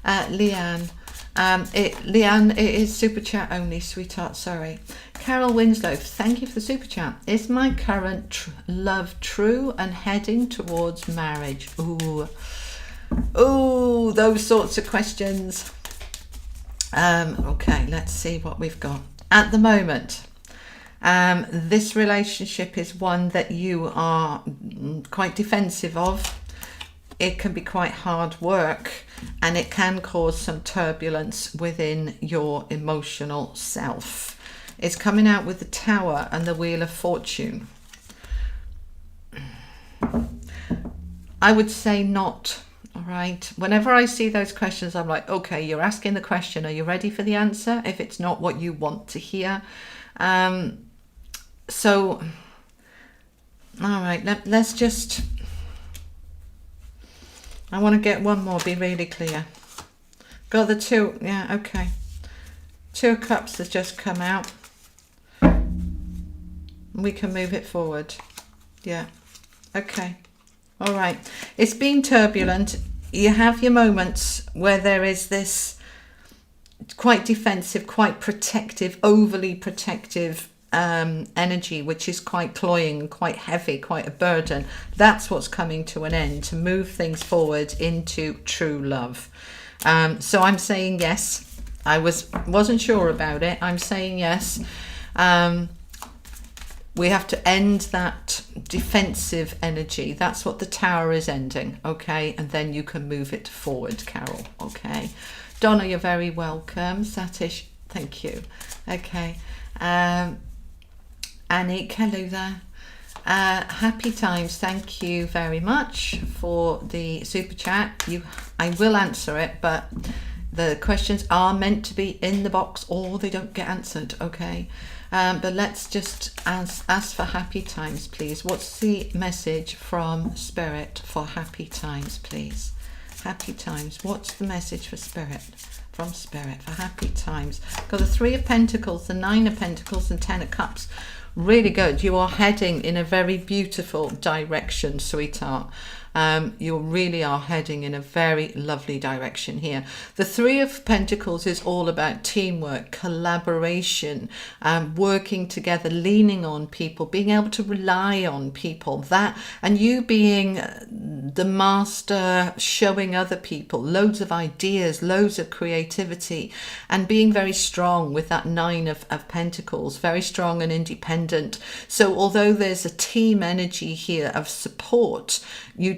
Leanne, Leanne, it is super chat only, sweetheart. Sorry. Carol Winslow, thank you for the super chat. Is my current love true and heading towards marriage? Ooh, those sorts of questions. Okay, let's see what we've got. At the moment, this relationship is one that you are quite defensive of. It can be quite hard work, and it can cause some turbulence within your emotional self. It's coming out with the Tower and the Wheel of Fortune. I would say not. All right. Whenever I see those questions, I'm like, okay, you're asking the question. Are you ready for the answer? If it's not what you want to hear. So, all right, let's just, I want to get one more, be really clear. Got the two, yeah, okay. Two of Cups has just come out. We can move it forward. Yeah, okay. All right. It's been turbulent. You have your moments where there is this quite defensive, quite protective, overly protective energy, which is quite cloying, quite heavy, quite a burden. That's what's coming to an end to move things forward into true love. So I'm saying yes. I wasn't sure about it. I'm saying yes. We have to end that defensive energy. That's what the Tower is ending, okay? And then you can move it forward, Carol, okay? Donna, you're very welcome. Satish, thank you. Okay. Anik, hello there. Happy times, thank you very much for the super chat. I will answer it, but the questions are meant to be in the box or they don't get answered, okay? But let's just ask for happy times, please. What's the message from Spirit for happy times, please? Happy times. What's the message for Spirit? From Spirit for happy times. Got the Three of Pentacles, the Nine of Pentacles, and Ten of Cups. Really good. You are heading in a very beautiful direction, sweetheart. You really are heading in a very lovely direction here. The Three of Pentacles is all about teamwork, collaboration, working together, leaning on people, being able to rely on people. That, and you being the master, showing other people loads of ideas, loads of creativity, and being very strong with that Nine of Pentacles, very strong and independent. So although there's a team energy here of support, you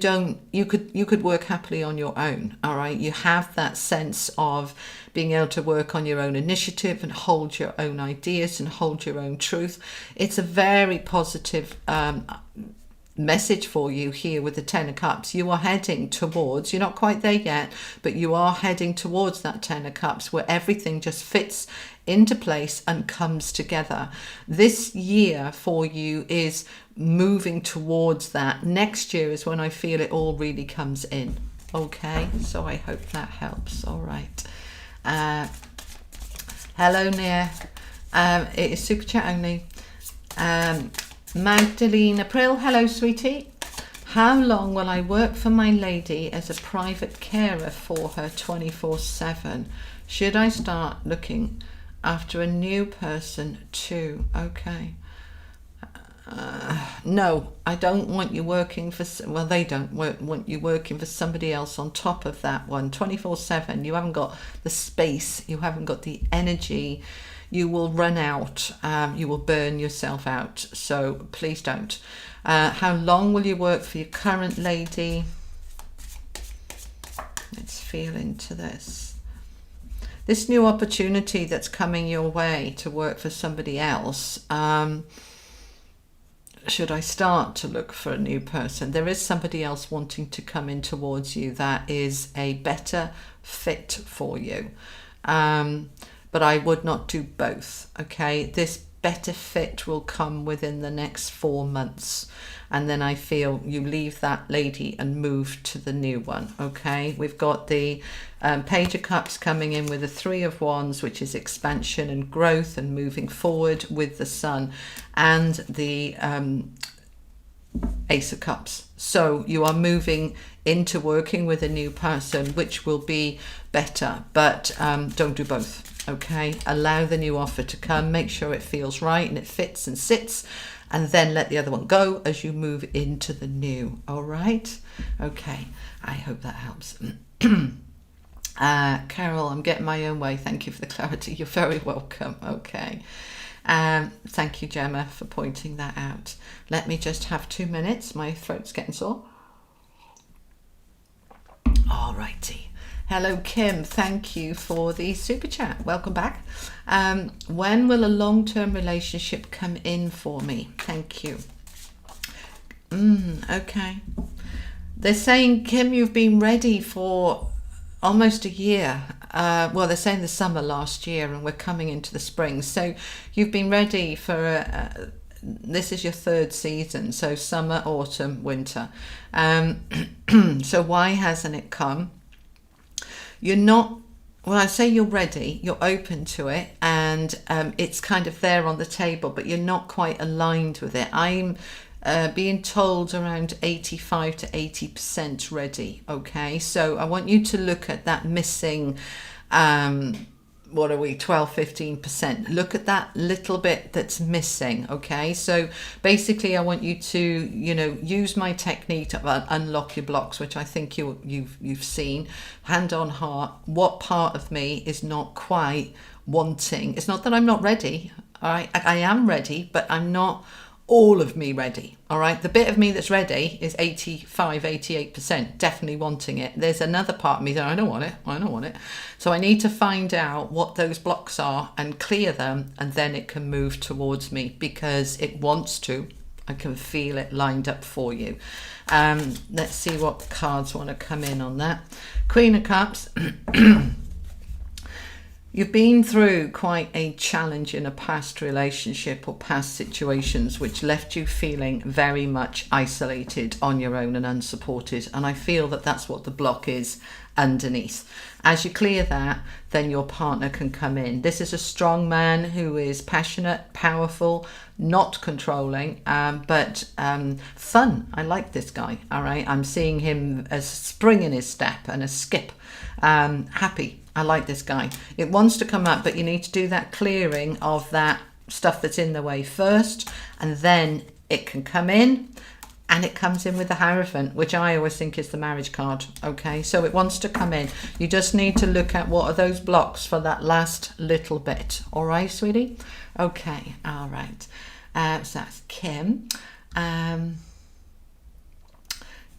could work happily on your own. All right, you have that sense of being able to work on your own initiative and hold your own ideas and hold your own truth. It's a very positive message for you here with the Ten of Cups. You are heading towards, you're not quite there yet, but you are heading towards that Ten of Cups where everything just fits into place and comes together. This year for you is moving towards that. Next year is when I feel it all really comes in. Okay, so I hope that helps. All right. Hello, Nia. It is super chat only. Magdalena Prill, hello, sweetie. How long will I work for my lady as a private carer for her 24/7? Should I start looking after a new person too? Okay. No, I don't want you working for, well, they don't want you working for somebody else on top of that one. 24/7, you haven't got the space, you haven't got the energy. You will run out, you will burn yourself out, so please don't. How long will you work for your current lady? Let's feel into this. This new opportunity that's coming your way to work for somebody else, should I start to look for a new person? There is somebody else wanting to come in towards you that is a better fit for you. But I would not do both, okay? This better fit will come within the next 4 months. And then I feel you leave that lady and move to the new one, okay? We've got the Page of Cups coming in with the Three of Wands, which is expansion and growth and moving forward with the Sun, and the Ace of Cups. So you are moving into working with a new person, which will be better, but don't do both. Okay, allow the new offer to come, make sure it feels right and it fits and sits, and then let the other one go as you move into the new. All right, okay, I hope that helps. Carol, I'm getting my own way. Thank you for the clarity. You're very welcome. Okay, thank you, Gemma, for pointing that out. Let me just have 2 minutes. My throat's getting sore. All righty. Hello, Kim. Thank you for the super chat. Welcome back. When will a long-term relationship come in for me? Thank you. Okay. They're saying, Kim, you've been ready for almost a year. Well, they're saying the summer last year, and we're coming into the spring. So you've been ready for this is your third season. So summer, autumn, winter. So why hasn't it come? You're not, when I say you're ready, you're open to it, and it's kind of there on the table, but you're not quite aligned with it. I'm being told around 85 to 80% ready, okay? So I want you to look at that missing, what are we, 12-15%. Look at that little bit that's missing, okay? So basically I want you to, use my technique to unlock your blocks, which I think you've seen. Hand on heart, what part of me is not quite wanting? It's not that I'm not ready, all right? I am ready, but I'm not all of me ready, all right? The bit of me that's ready is 85-88%, definitely wanting it. There's another part of me that I don't want it. So I need to find out what those blocks are and clear them, and then it can move towards me because it wants to. I can feel it lined up for you. Let's see what cards want to come in on that. Queen of Cups. You've been through quite a challenge in a past relationship or past situations which left you feeling very much isolated, on your own and unsupported. And I feel that that's what the block is underneath. As you clear that, then your partner can come in. This is a strong man who is passionate, powerful, not controlling, but fun. I like this guy, all right? I'm seeing him as a spring in his step and a skip. Happy. I like this guy. It wants to come up, but you need to do that clearing of that stuff that's in the way first, and then it can come in, and it comes in with the Hierophant, which I always think is the marriage card. Okay, so it wants to come in. You just need to look at what are those blocks for that last little bit. All right, sweetie? Okay, all right. So that's Kim.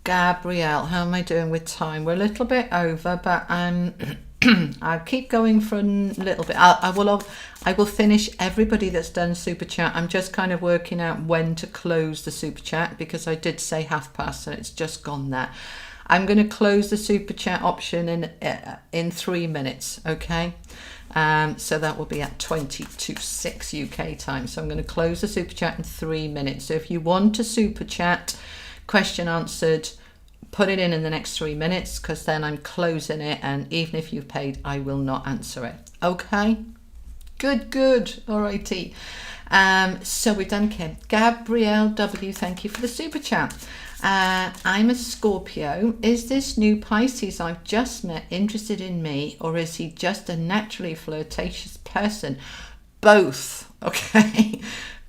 Gabrielle, how am I doing with time? We're a little bit over, but I'll keep going for a little bit. I will finish everybody that's done super chat. I'm just kind of working out when to close the super chat, because I did say past and it's just gone there. I'm going to close the super chat option in 3 minutes. Okay. So that will be at 6 UK time. So I'm going to close the super chat in 3 minutes. So if you want to super chat, question answered, put it in the next 3 minutes, because then I'm closing it, and even if you've paid, I will not answer it. Okay, good. All righty. So we've done Kim. Gabrielle W, thank you for the super chat. I'm a Scorpio. Is this new Pisces I've just met interested in me, or is he just a naturally flirtatious person? Both. Okay.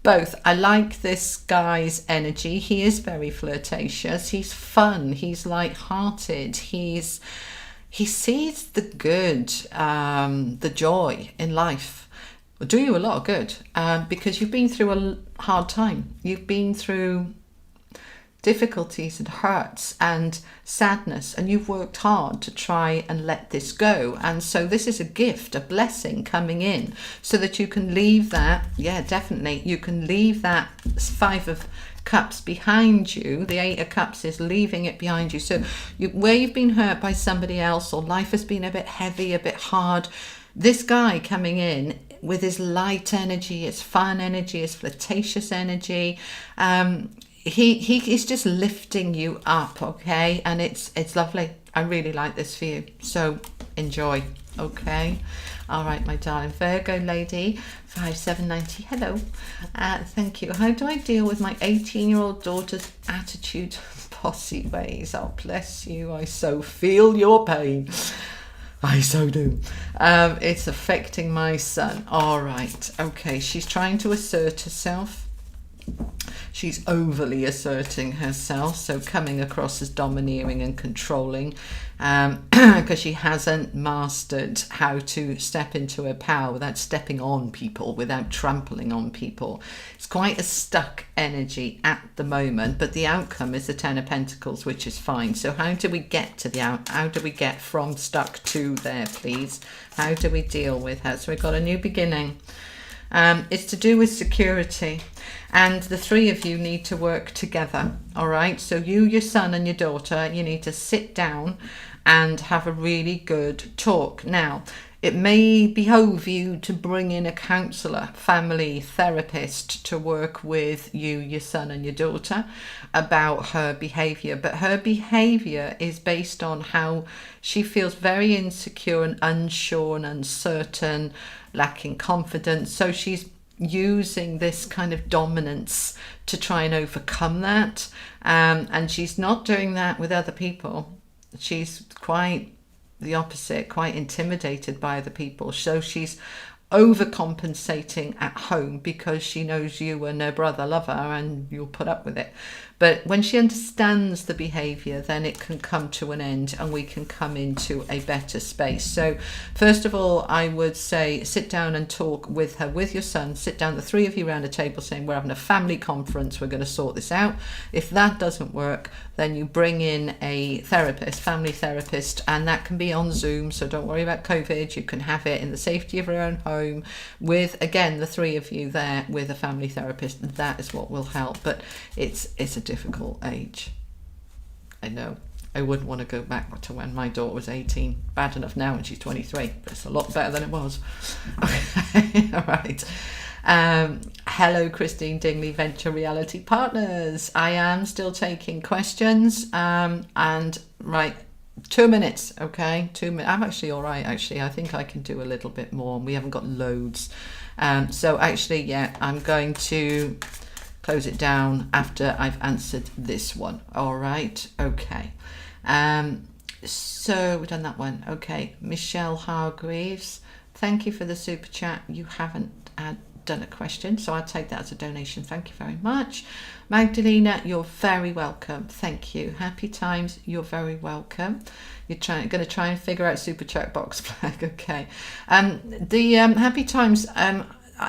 Both. I like this guy's energy. He is very flirtatious. He's fun. He's light-hearted. He sees the good, the joy in life. Will do you a lot of good, because you've been through a hard time. You've been through difficulties and hurts and sadness, and you've worked hard to try and let this go. And so this is a gift, a blessing coming in, so that you can leave that. Yeah, definitely, you can leave that 5 of Cups behind you. The 8 of Cups is leaving it behind you. So where you've been hurt by somebody else, or life has been a bit heavy, a bit hard, this guy coming in with his light energy, his fun energy, his flirtatious energy, He is just lifting you up, okay? And it's lovely. I really like this for you. So enjoy, okay? All right, my darling. Virgo Lady, 5790. Hello. Thank you. How do I deal with my 18-year-old daughter's attitude, bossy ways? Oh, bless you. I so feel your pain. I so do. It's affecting my son. All right. Okay. She's trying to assert herself. She's overly asserting herself, so coming across as domineering and controlling, because she hasn't mastered how to step into her power without stepping on people, without trampling on people. It's quite a stuck energy at the moment, but the outcome is the 10 of Pentacles, which is fine. So how do we get to how do we get from stuck to there, please? How do we deal with her? So we've got a new beginning. It's to do with security, and the 3 of you need to work together. All right, so you, your son and your daughter, you need to sit down and have a really good talk. Now, it may behove you to bring in a counsellor, family therapist, to work with you, your son and your daughter about her behaviour, but her behaviour is based on how she feels very insecure and unsure and uncertain, lacking confidence. So she's using this kind of dominance to try and overcome that, and she's not doing that with other people. She's quite the opposite, quite intimidated by other people. So she's overcompensating at home because she knows you and her brother love her and you'll put up with it. But when she understands the behaviour, then it can come to an end and we can come into a better space. So first of all, I would say sit down and talk with her, with your son. Sit down, the 3 of you around a table, saying we're having a family conference, we're going to sort this out. If that doesn't work, then you bring in a therapist, family therapist, and that can be on Zoom. So don't worry about COVID. You can have it in the safety of your own home with, again, the 3 of you there with a family therapist. That is what will help. But it's a difficult age. I know. I wouldn't want to go back to when my daughter was 18. Bad enough now when she's 23, but it's a lot better than it was. Okay, all right. Hello, Christine Dingley, Venture Reality Partners. I am still taking questions. And right, 2 minutes, okay? 2 minutes. I'm actually all right, actually. I think I can do a little bit more. We haven't got loads. So actually, yeah, I'm going to close it down after I've answered this one. All right, okay. So we've done that one. Okay, Michelle Hargreaves, thank you for the super chat. You haven't done a question, so I'll take that as a donation. Thank you very much. Magdalena, you're very welcome. Thank you. Happy times, you're very welcome. You're going to try and figure out super chat box flag. Okay. The happy times.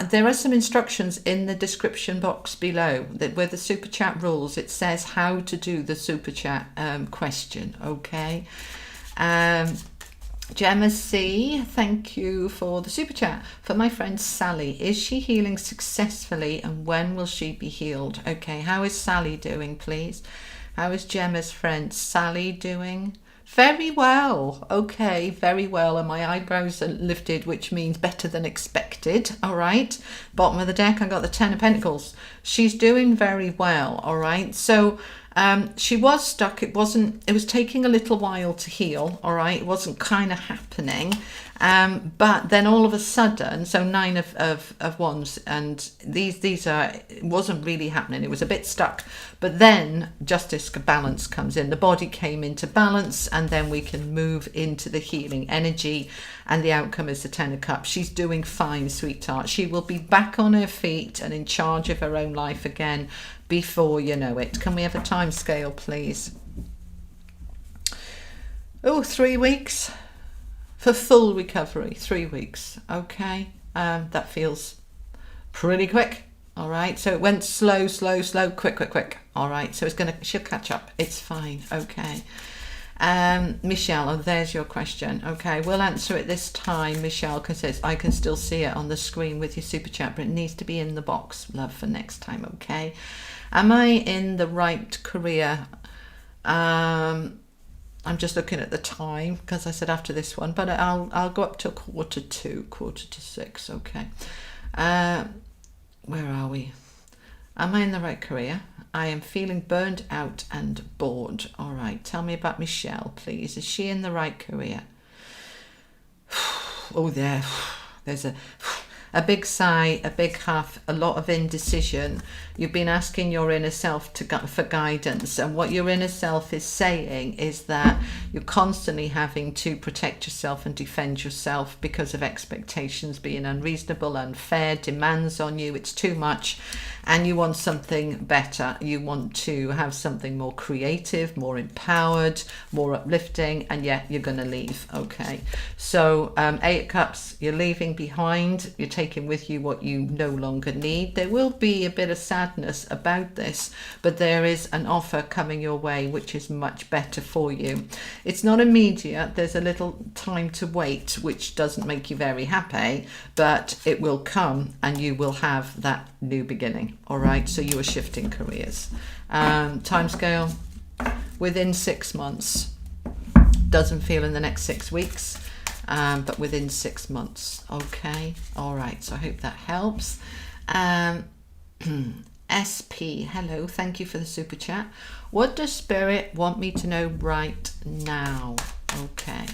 There are some instructions in the description box below where the super chat rules. It says how to do the super chat question. Okay. Gemma C, thank you for the super chat. For my friend Sally, is she healing successfully and when will she be healed? Okay, how is Sally doing, please? How is Gemma's friend Sally doing? Very well. Okay, very well. And my eyebrows are lifted, which means better than expected. All right. Bottom of the deck, I got the 10 of Pentacles. She's doing very well. All right. So she was stuck. It was taking a little while to heal. All right. It wasn't kind of happening. But then all of a sudden, so 9 of wands, and these are, it wasn't really happening. It was a bit stuck. But then justice, balance comes in. The body came into balance, and then we can move into the healing energy, and the outcome is the 10 of Cups. She's doing fine, sweetheart. She will be back on her feet and in charge of her own life again before you know it. Can we have a time scale, please? Oh, 3 weeks for full recovery. 3 weeks. Okay. That feels pretty quick. All right. So it went slow, quick. All right. So she'll catch up. It's fine. Okay. Michelle, oh, there's your question. Okay, we'll answer it this time, Michelle, because I can still see it on the screen with your super chat, but it needs to be in the box, love, for next time. Okay. Am I in the right career? I'm just looking at the time because I said after this one, but I'll go up to 5:45, 6. Okay. Where are we? Am I in the right career? I am feeling burned out and bored. All right. Tell me about Michelle, please. Is she in the right career? Oh, there's a big sigh, a big huff, a lot of indecision. You've been asking your inner self for guidance, and what your inner self is saying is that you're constantly having to protect yourself and defend yourself because of expectations being unreasonable, unfair, demands on you. It's too much, and you want something better. You want to have something more creative, more empowered, more uplifting, and yet you're going to leave. Okay, so 8 of Cups, you're leaving behind. You're taking with you what you no longer need. There will be a bit of sadness about this, but there is an offer coming your way which is much better for you. It's not immediate. There's a little time to wait, which doesn't make you very happy, but it will come and you will have that new beginning. All right, so you are shifting careers. Timescale within 6 months. Doesn't feel in the next 6 weeks, but within 6 months. Okay, all right, so I hope that helps. SP, hello, thank you for the super chat. What does Spirit want me to know right now? Okay,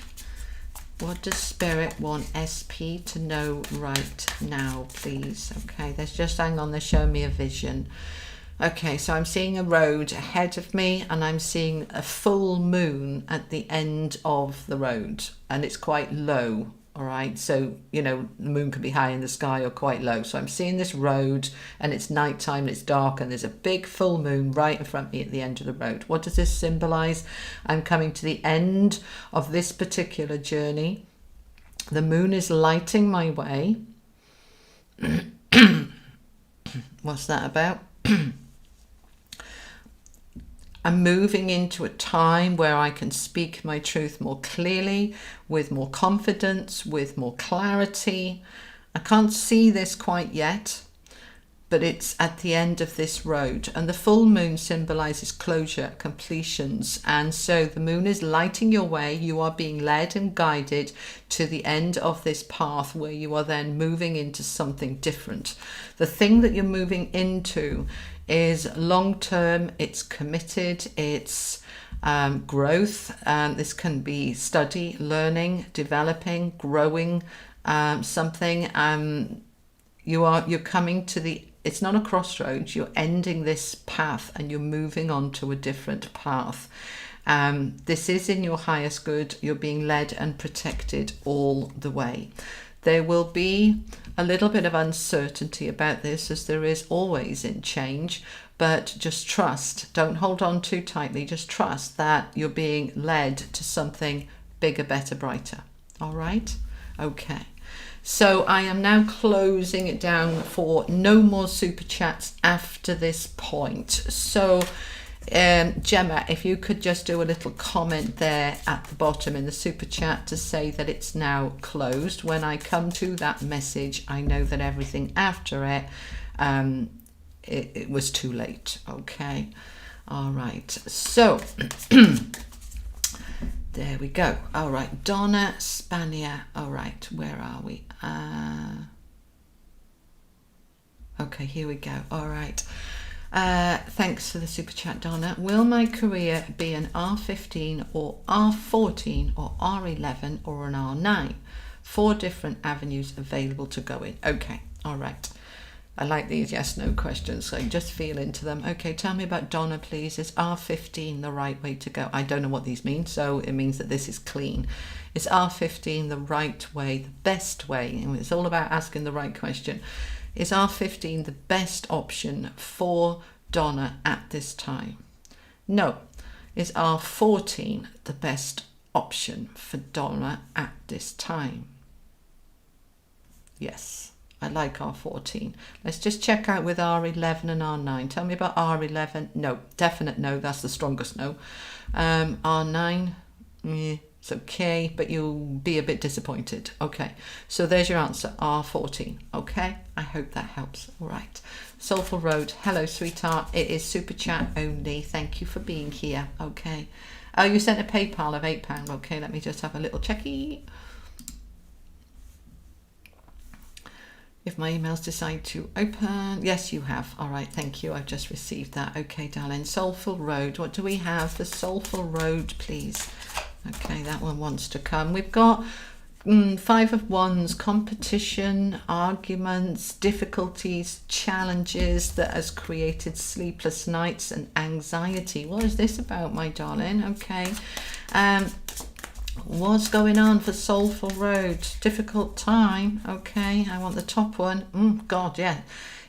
what does Spirit want SP to know right now, please? Okay, there's just, hang on, they're showing me a vision. Okay, so I'm seeing a road ahead of me, and I'm seeing a full moon at the end of the road, and it's quite low. All right, so, you know, the moon can be high in the sky or quite low. So I'm seeing this road, and it's nighttime, and it's dark, and there's a big full moon right in front of me at the end of the road. What does this symbolize? I'm coming to the end of this particular journey. The moon is lighting my way. What's that about? I'm moving into a time where I can speak my truth more clearly, with more confidence, with more clarity. I can't see this quite yet, but it's at the end of this road. And the full moon symbolizes closure, completions. And so the moon is lighting your way. You are being led and guided to the end of this path where you are then moving into something different. The thing that you're moving into is long term, it's committed, it's growth. This can be study, learning, developing, growing something. You're coming to the, it's not a crossroads, you're ending this path and you're moving on to a different path. This is in your highest good. You're being led and protected all the way. There will be a little bit of uncertainty about this, as there is always in change, but just trust. Don't hold on too tightly. Just trust that you're being led to something bigger, better, brighter. All right? Okay. So I am now closing it down for no more super chats after this point. So Gemma, if you could just do a little comment there at the bottom in the super chat to say that it's now closed. When I come to that message, I know that everything after it, it was too late. Okay. All right. So there we go. All right. Donna, Spania. All right. Where are we? Okay, here we go. All right. Thanks for the super chat, Donna. Will my career be an R15 or R14 or R11 or an R9? 4 different avenues available to go in. Okay, all right. I like these yes/no questions, so just feel into them. Okay, tell me about Donna, please. Is R15 the right way to go? I don't know what these mean, so it means that this is clean. Is R15 the right way, the best way? And it's all about asking the right question. Is R15 the best option for Donna at this time? No. Is R14 the best option for Donna at this time? Yes. I like R14. Let's just check out with R11 and R9. Tell me about R11. No, definite no. That's the strongest no. R9, it's okay, but you'll be a bit disappointed. Okay, so there's your answer, R14. Okay, I hope that helps. All right. Soulful Road. Hello, sweetheart. It is super chat only. Thank you for being here. Okay. Oh, you sent a PayPal of £8. Okay, let me just have a little checky. If my emails decide to open. Yes, you have. All right, thank you. I've just received that. Okay, darling. Soulful Road. What do we have for Soulful Road, please? Okay, that one wants to come. We've got 5 of Wands, competition, arguments, difficulties, challenges that has created sleepless nights and anxiety. What is this about, my darling? Okay. What's going on for Soulful Road? Difficult time. Okay, I want the top one. God, yeah.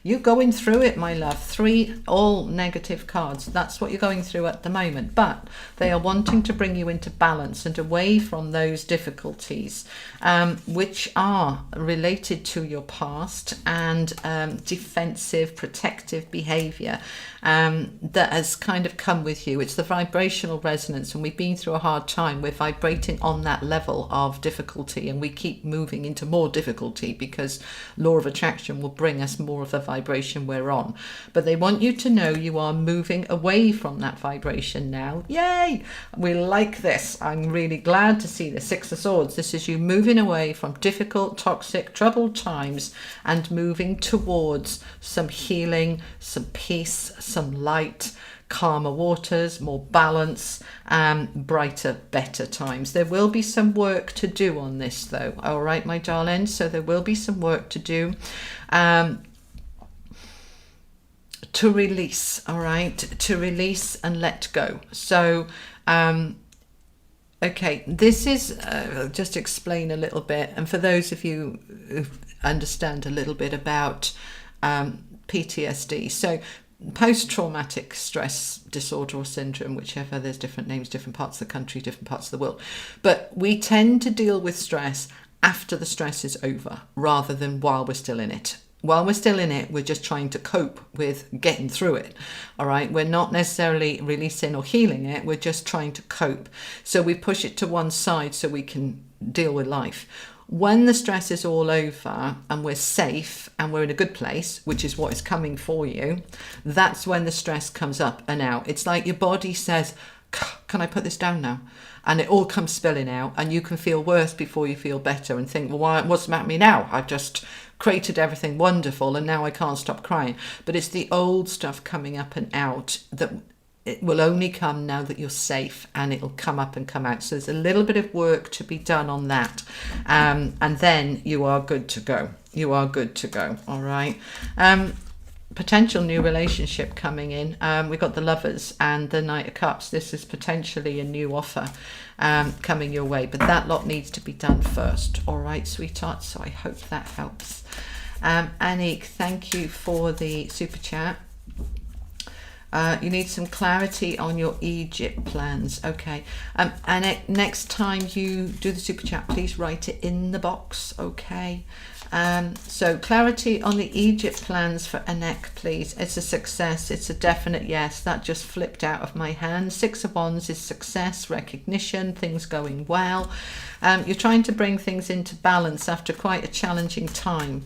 You're going through it, my love. 3 all negative cards. That's what you're going through at the moment. But they are wanting to bring you into balance and away from those difficulties, which are related to your past and defensive, protective behaviour that has kind of come with you. It's the vibrational resonance, and we've been through a hard time. We're vibrating on that level of difficulty, and we keep moving into more difficulty because law of attraction will bring us more of the vibration we're on. But they want you to know you are moving away from that vibration now. Yay! We like this. I'm really glad to see the 6 of Swords. This is you moving away from difficult, toxic, troubled times and moving towards some healing, some peace, some light, calmer waters, more balance, brighter, better times. There will be some work to do on this though. All right, my darling. So there will be some work to do. To release, all right, to release and let go. So, okay, this is, just explain a little bit, and for those of you who understand a little bit about PTSD, so post-traumatic stress disorder or syndrome, whichever, there's different names, different parts of the country, different parts of the world, but we tend to deal with stress after the stress is over rather than while we're still in it. While we're still in it, we're just trying to cope with getting through it. All right. We're not necessarily releasing or healing it. We're just trying to cope. So we push it to one side so we can deal with life. When the stress is all over and we're safe and we're in a good place, which is what is coming for you, that's when the stress comes up and out. It's like your body says, can I put this down now? And it all comes spilling out, and you can feel worse before you feel better and think, well, what's the matter with me now? I've just created everything wonderful and now I can't stop crying. But it's the old stuff coming up and out that it will only come now that you're safe, and it'll come up and come out. So there's a little bit of work to be done on that. And then you are good to go. You are good to go. All right. Potential new relationship coming in. We've got the Lovers and the Knight of Cups. This is potentially a new offer coming your way, but that lot needs to be done first. All right, sweetheart. So I hope that helps. Anik, thank you for the super chat. You need some clarity on your Egypt plans. Okay. And next time you do the super chat, please write it in the box. Okay. So clarity on the Egypt plans for Anik, please. It's a success. It's a definite yes. That just flipped out of my hand. 6 of Wands is success, recognition, things going well. You're trying to bring things into balance after quite a challenging time.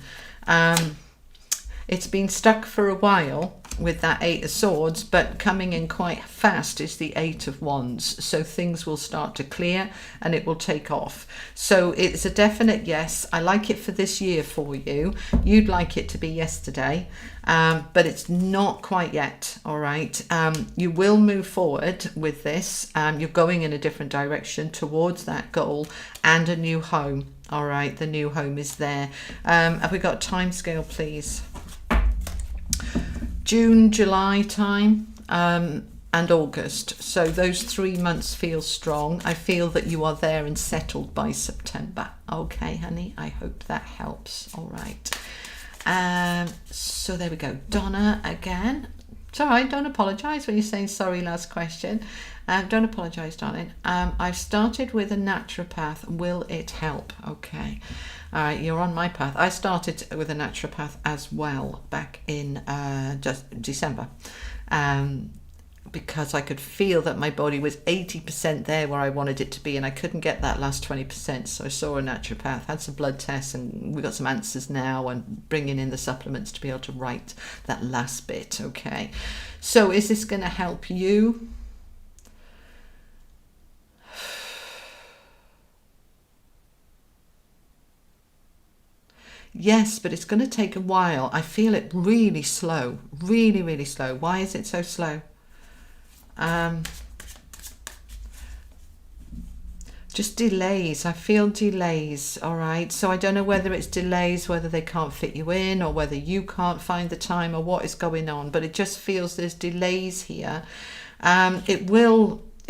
It's been stuck for a while with that 8 of Swords, but coming in quite fast is the 8 of Wands. So things will start to clear and it will take off. So it's a definite yes. I like it for this year for you. You'd like it to be yesterday, but it's not quite yet. All right. You will move forward with this. You're going in a different direction towards that goal and a new home. All right. The new home is there. Have we got a time scale, please? June, July time, and August. So those 3 months feel strong. I feel that you are there and settled by September. Okay, honey, I hope that helps. All right. So there we go. Donna again. It's all right. Don't apologise when you're saying sorry, last question. Don't apologise, darling. I've started with a naturopath. Will it help? Okay. All right, you're on my path. I started with a naturopath as well back in just December, because I could feel that my body was 80% there where I wanted it to be, and I couldn't get that last 20%. So I saw a naturopath, had some blood tests, and we got some answers now, and bringing in the supplements to be able to write that last bit. Okay, so is this going to help you? Yes, but it's going to take a while. I feel it really slow, really, really slow. Why is it so slow? Just delays. I feel delays. All right. So I don't know whether it's delays, whether they can't fit you in, or whether you can't find the time, or what is going on. But it just feels there's delays here.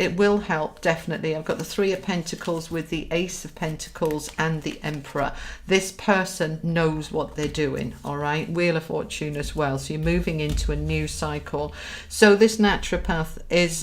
It will help, definitely. I've got the 3 of Pentacles with the Ace of Pentacles and the Emperor. This person knows what they're doing, all right? Wheel of Fortune as well. So you're moving into a new cycle. So this naturopath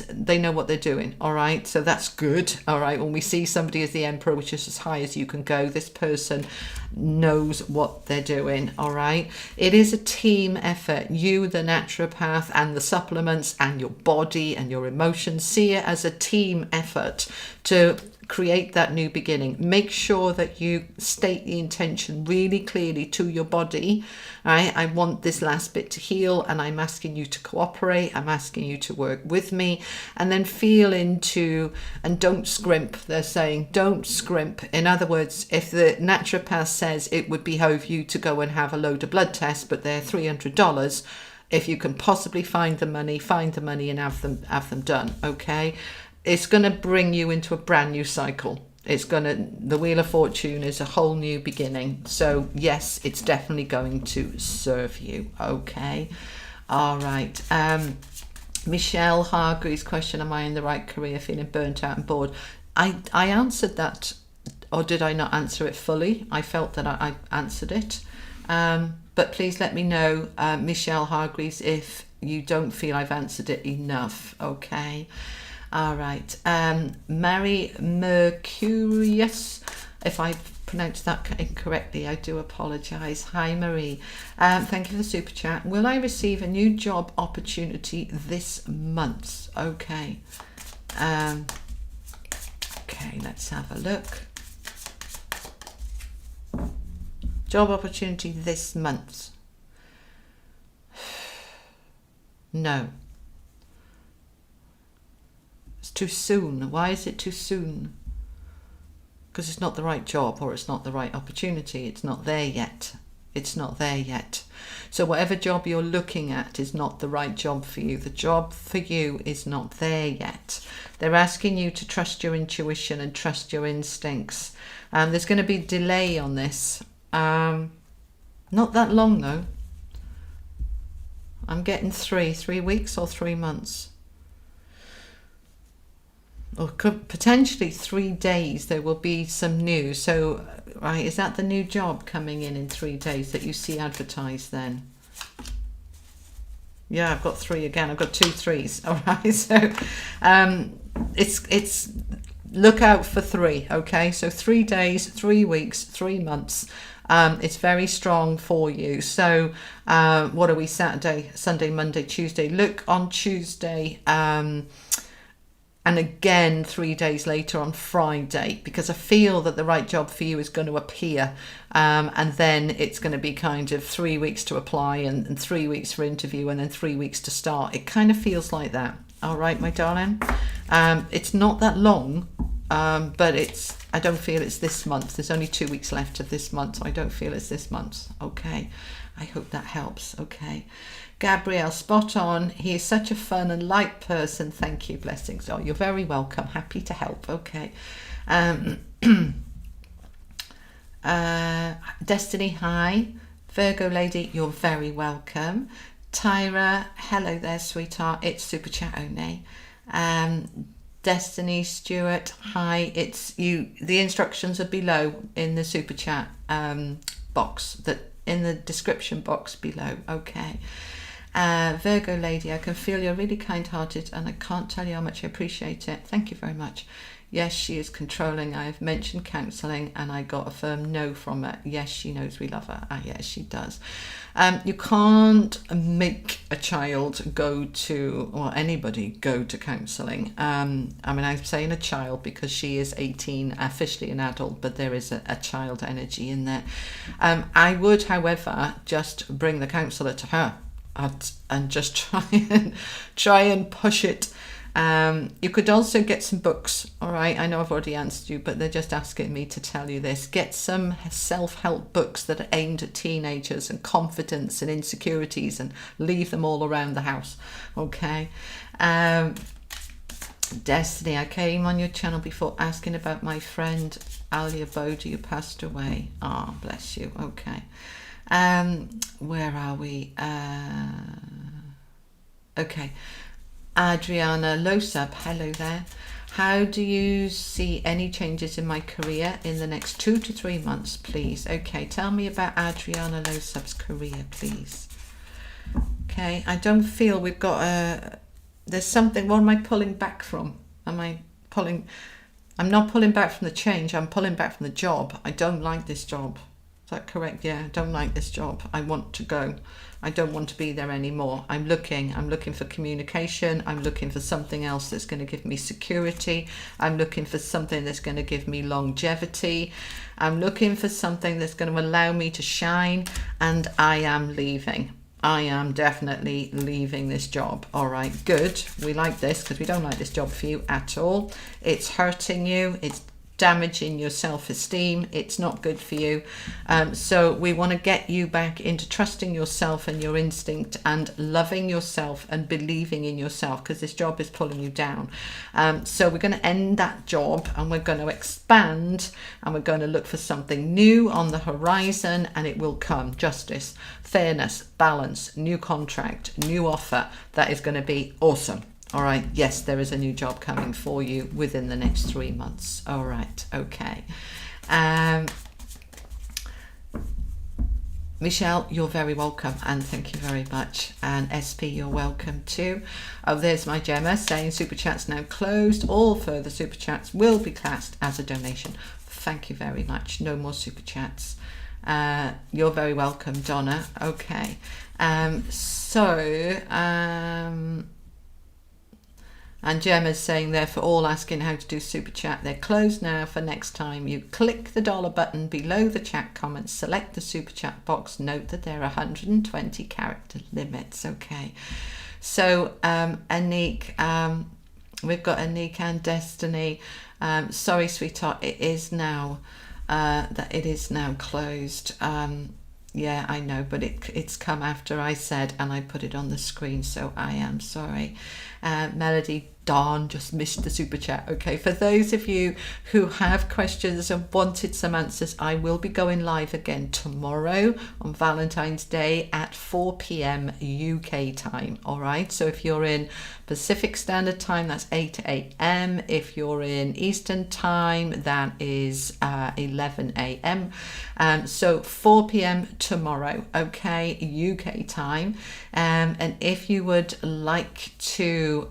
they know what they're doing, all right? So that's good, all right? When we see somebody as the Emperor, which is as high as you can go, this person knows what they're doing, all right? It is a team effort. You, the naturopath, and the supplements, and your body and your emotions, see it as a team effort to create that new beginning. Make sure that you state the intention really clearly to your body. Right? I want this last bit to heal, and I'm asking you to cooperate. I'm asking you to work with me, and then feel into, and don't scrimp. They're saying don't scrimp. In other words, if the naturopath says it would behove you to go and have a load of blood tests, but they're $300, if you can possibly find the money and have them done. Okay, it's going to bring you into a brand new cycle. The Wheel of Fortune is a whole new beginning. So yes, it's definitely going to serve you. Okay, all right. Michelle Hargreaves' question: am I in the right career, feeling burnt out and bored? I answered that, or did I not answer it fully? I felt that I answered it. But please let me know, Michelle Hargreaves, if you don't feel I've answered it enough. Okay. All right. Mary Mercurius, if I pronounced that incorrectly, I do apologise. Hi, Marie. Thank you for the super chat. Will I receive a new job opportunity this month? Okay. Okay, let's have a look. Job opportunity this month. No. It's too soon. Why is it too soon? Because it's not the right job, or it's not the right opportunity. It's not there yet. It's not there yet. So whatever job you're looking at is not the right job for you. The job for you is not there yet. They're asking you to trust your intuition and trust your instincts. There's going to be delay on this. Not that long though. I'm getting 3 weeks or 3 months. Or could potentially 3 days there will be some news. So, right, is that the new job coming in 3 days that you see advertised then? Yeah, I've got 3 again. I've got 2 3s. All right, so it's look out for 3. Okay, so 3 days, 3 weeks, 3 months. It's very strong for you. So what are we? Saturday, Sunday, Monday, Tuesday. Look on Tuesday. And again 3 days later on Friday, because I feel that the right job for you is going to appear, and then it's going to be kind of 3 weeks to apply and 3 weeks for interview and then 3 weeks to start. It kind of feels like that. All right, my darling. It's not that long, but I don't feel it's this month. There's only 2 weeks left of this month, so I don't feel it's this month. Okay, I hope that helps. Okay. Gabrielle, spot on. He is such a fun and light person. Thank you. Blessings. Oh, you're very welcome. Happy to help. Okay. Destiny, hi. Virgo Lady, you're very welcome. Tyra, hello there, sweetheart. It's Super Chat only. Destiny Stewart, hi. It's you. The instructions are below in the Super Chat box, that in the description box below. Okay. Virgo Lady, I can feel you're really kind-hearted and I can't tell you how much I appreciate it. Thank you very much. Yes, she is controlling. I have mentioned counselling and I got a firm no from her. Yes, she knows we love her. Yes, she does. You can't make a child go to, or anybody go to counselling. I mean, I'm saying a child because she is 18, officially an adult, but there is a child energy in there. I would, however, just bring the counsellor to her and just try and push it. You could also get some books. All right, I know I've already answered you, but they're just asking me to tell you this. Get some self-help books that are aimed at teenagers and confidence and insecurities, and leave them all around the house. Okay. Destiny, I came on your channel before asking about my friend Alia Bodie who passed away. Ah, oh, bless you. Okay. Where are we? Okay. Adriana Losub, hello there. How do you see any changes in my career in the next 2 to 3 months, please? Okay, tell me about Adriana Losub's career, please. Okay, I don't feel we've got there's something. What am I pulling back from? I'm not pulling back from the change. I'm pulling back from the job. I don't like this job. Is that correct? Yeah, I don't like this job. I want to go. I don't want to be there anymore. I'm looking for communication. I'm looking for something else that's going to give me security. I'm looking for something that's going to give me longevity. I'm looking for something that's going to allow me to shine, and I am leaving. I am definitely leaving this job. All right, good. We like this because we don't like this job for you at all. It's hurting you. It's damaging your self-esteem. It's not good for you. So we want to get you back into trusting yourself and your instinct and loving yourself and believing in yourself, because this job is pulling you down. So we're going to end that job and we're going to expand, and we're going to look for something new on the horizon, and it will come. Justice, fairness, balance, new contract, new offer. That is going to be awesome. All right, yes, there is a new job coming for you within the next 3 months. All right, okay. Michelle, you're very welcome, and thank you very much. And SP, you're welcome too. Oh, there's my Gemma saying Super Chat's now closed. All further Super Chats will be classed as a donation. Thank you very much. No more Super Chats. You're very welcome, Donna. Okay. And Gemma's saying they're for all asking how to do super chat. They're closed now for next time. You click the dollar button below the chat comments, select the super chat box. Note that there are 120 character limits. Okay. So Anik, we've got Anik and Destiny. Sorry, sweetheart, it is now closed. Yeah, I know, but it's come after I said, and I put it on the screen, so I am sorry. Melody Dawn just missed the super chat. Okay, for those of you who have questions and wanted some answers, I will be going live again tomorrow on Valentine's Day at 4 p.m. UK time. All right, so if you're in Pacific Standard Time, that's 8 a.m. If you're in Eastern Time, that is 11 a.m. So 4 p.m. tomorrow, okay, UK time. And if you would like to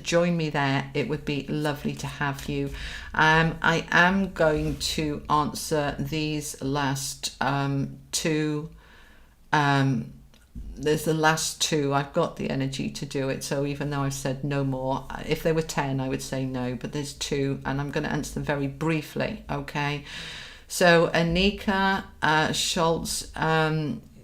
join me there, it would be lovely to have you. I am going to answer these last two. There's the last two. I've got the energy to do it, so even though I've said no more, if there were 10 I would say no, but there's two and I'm going to answer them very briefly. Okay, so Anika Schultz,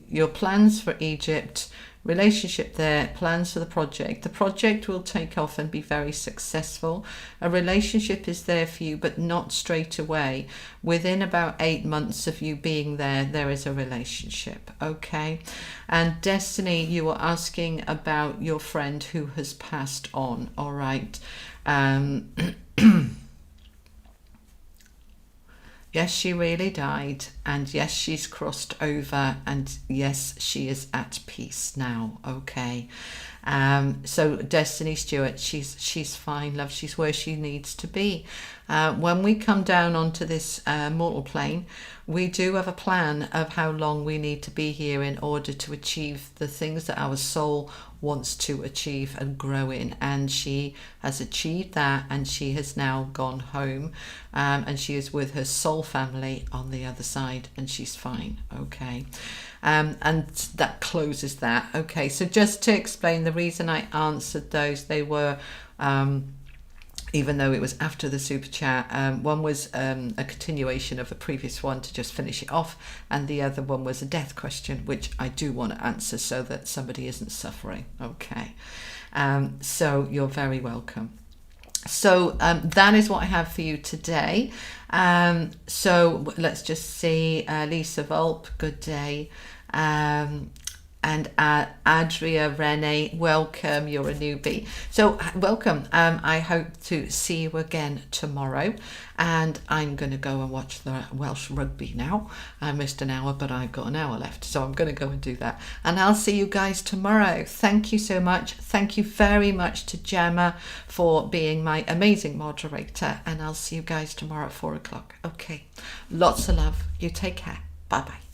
your plans for Egypt, relationship there, plans for the project will take off and be very successful. A relationship is there for you, but not straight away. Within about 8 months of you being there is a relationship. Okay. And Destiny, you were asking about your friend who has passed on. All right. Yes, she really died, and yes, she's crossed over, and yes, she is at peace now. Okay. So Destiny Stewart, she's fine, love. She's where she needs to be. When we come down onto this mortal plane, we do have a plan of how long we need to be here in order to achieve the things that our soul wants to achieve and grow in. And she has achieved that, and she has now gone home, and she is with her soul family on the other side, and she's fine. Okay. And that closes that. Okay, so just to explain the reason I answered those, they were even though it was after the super chat, one was a continuation of a previous one to just finish it off, and the other one was a death question, which I do want to answer so that somebody isn't suffering. Okay, so you're very welcome. So that is what I have for you today. So let's just see. Lisa Volp, good day. And Adria Rene, welcome, you're a newbie. So welcome. I hope to see you again tomorrow. And I'm going to go and watch the Welsh rugby now. I missed an hour, but I've got an hour left. So I'm going to go and do that. And I'll see you guys tomorrow. Thank you so much. Thank you very much to Gemma for being my amazing moderator. And I'll see you guys tomorrow at 4 o'clock. Okay. Lots of love. You take care. Bye-bye.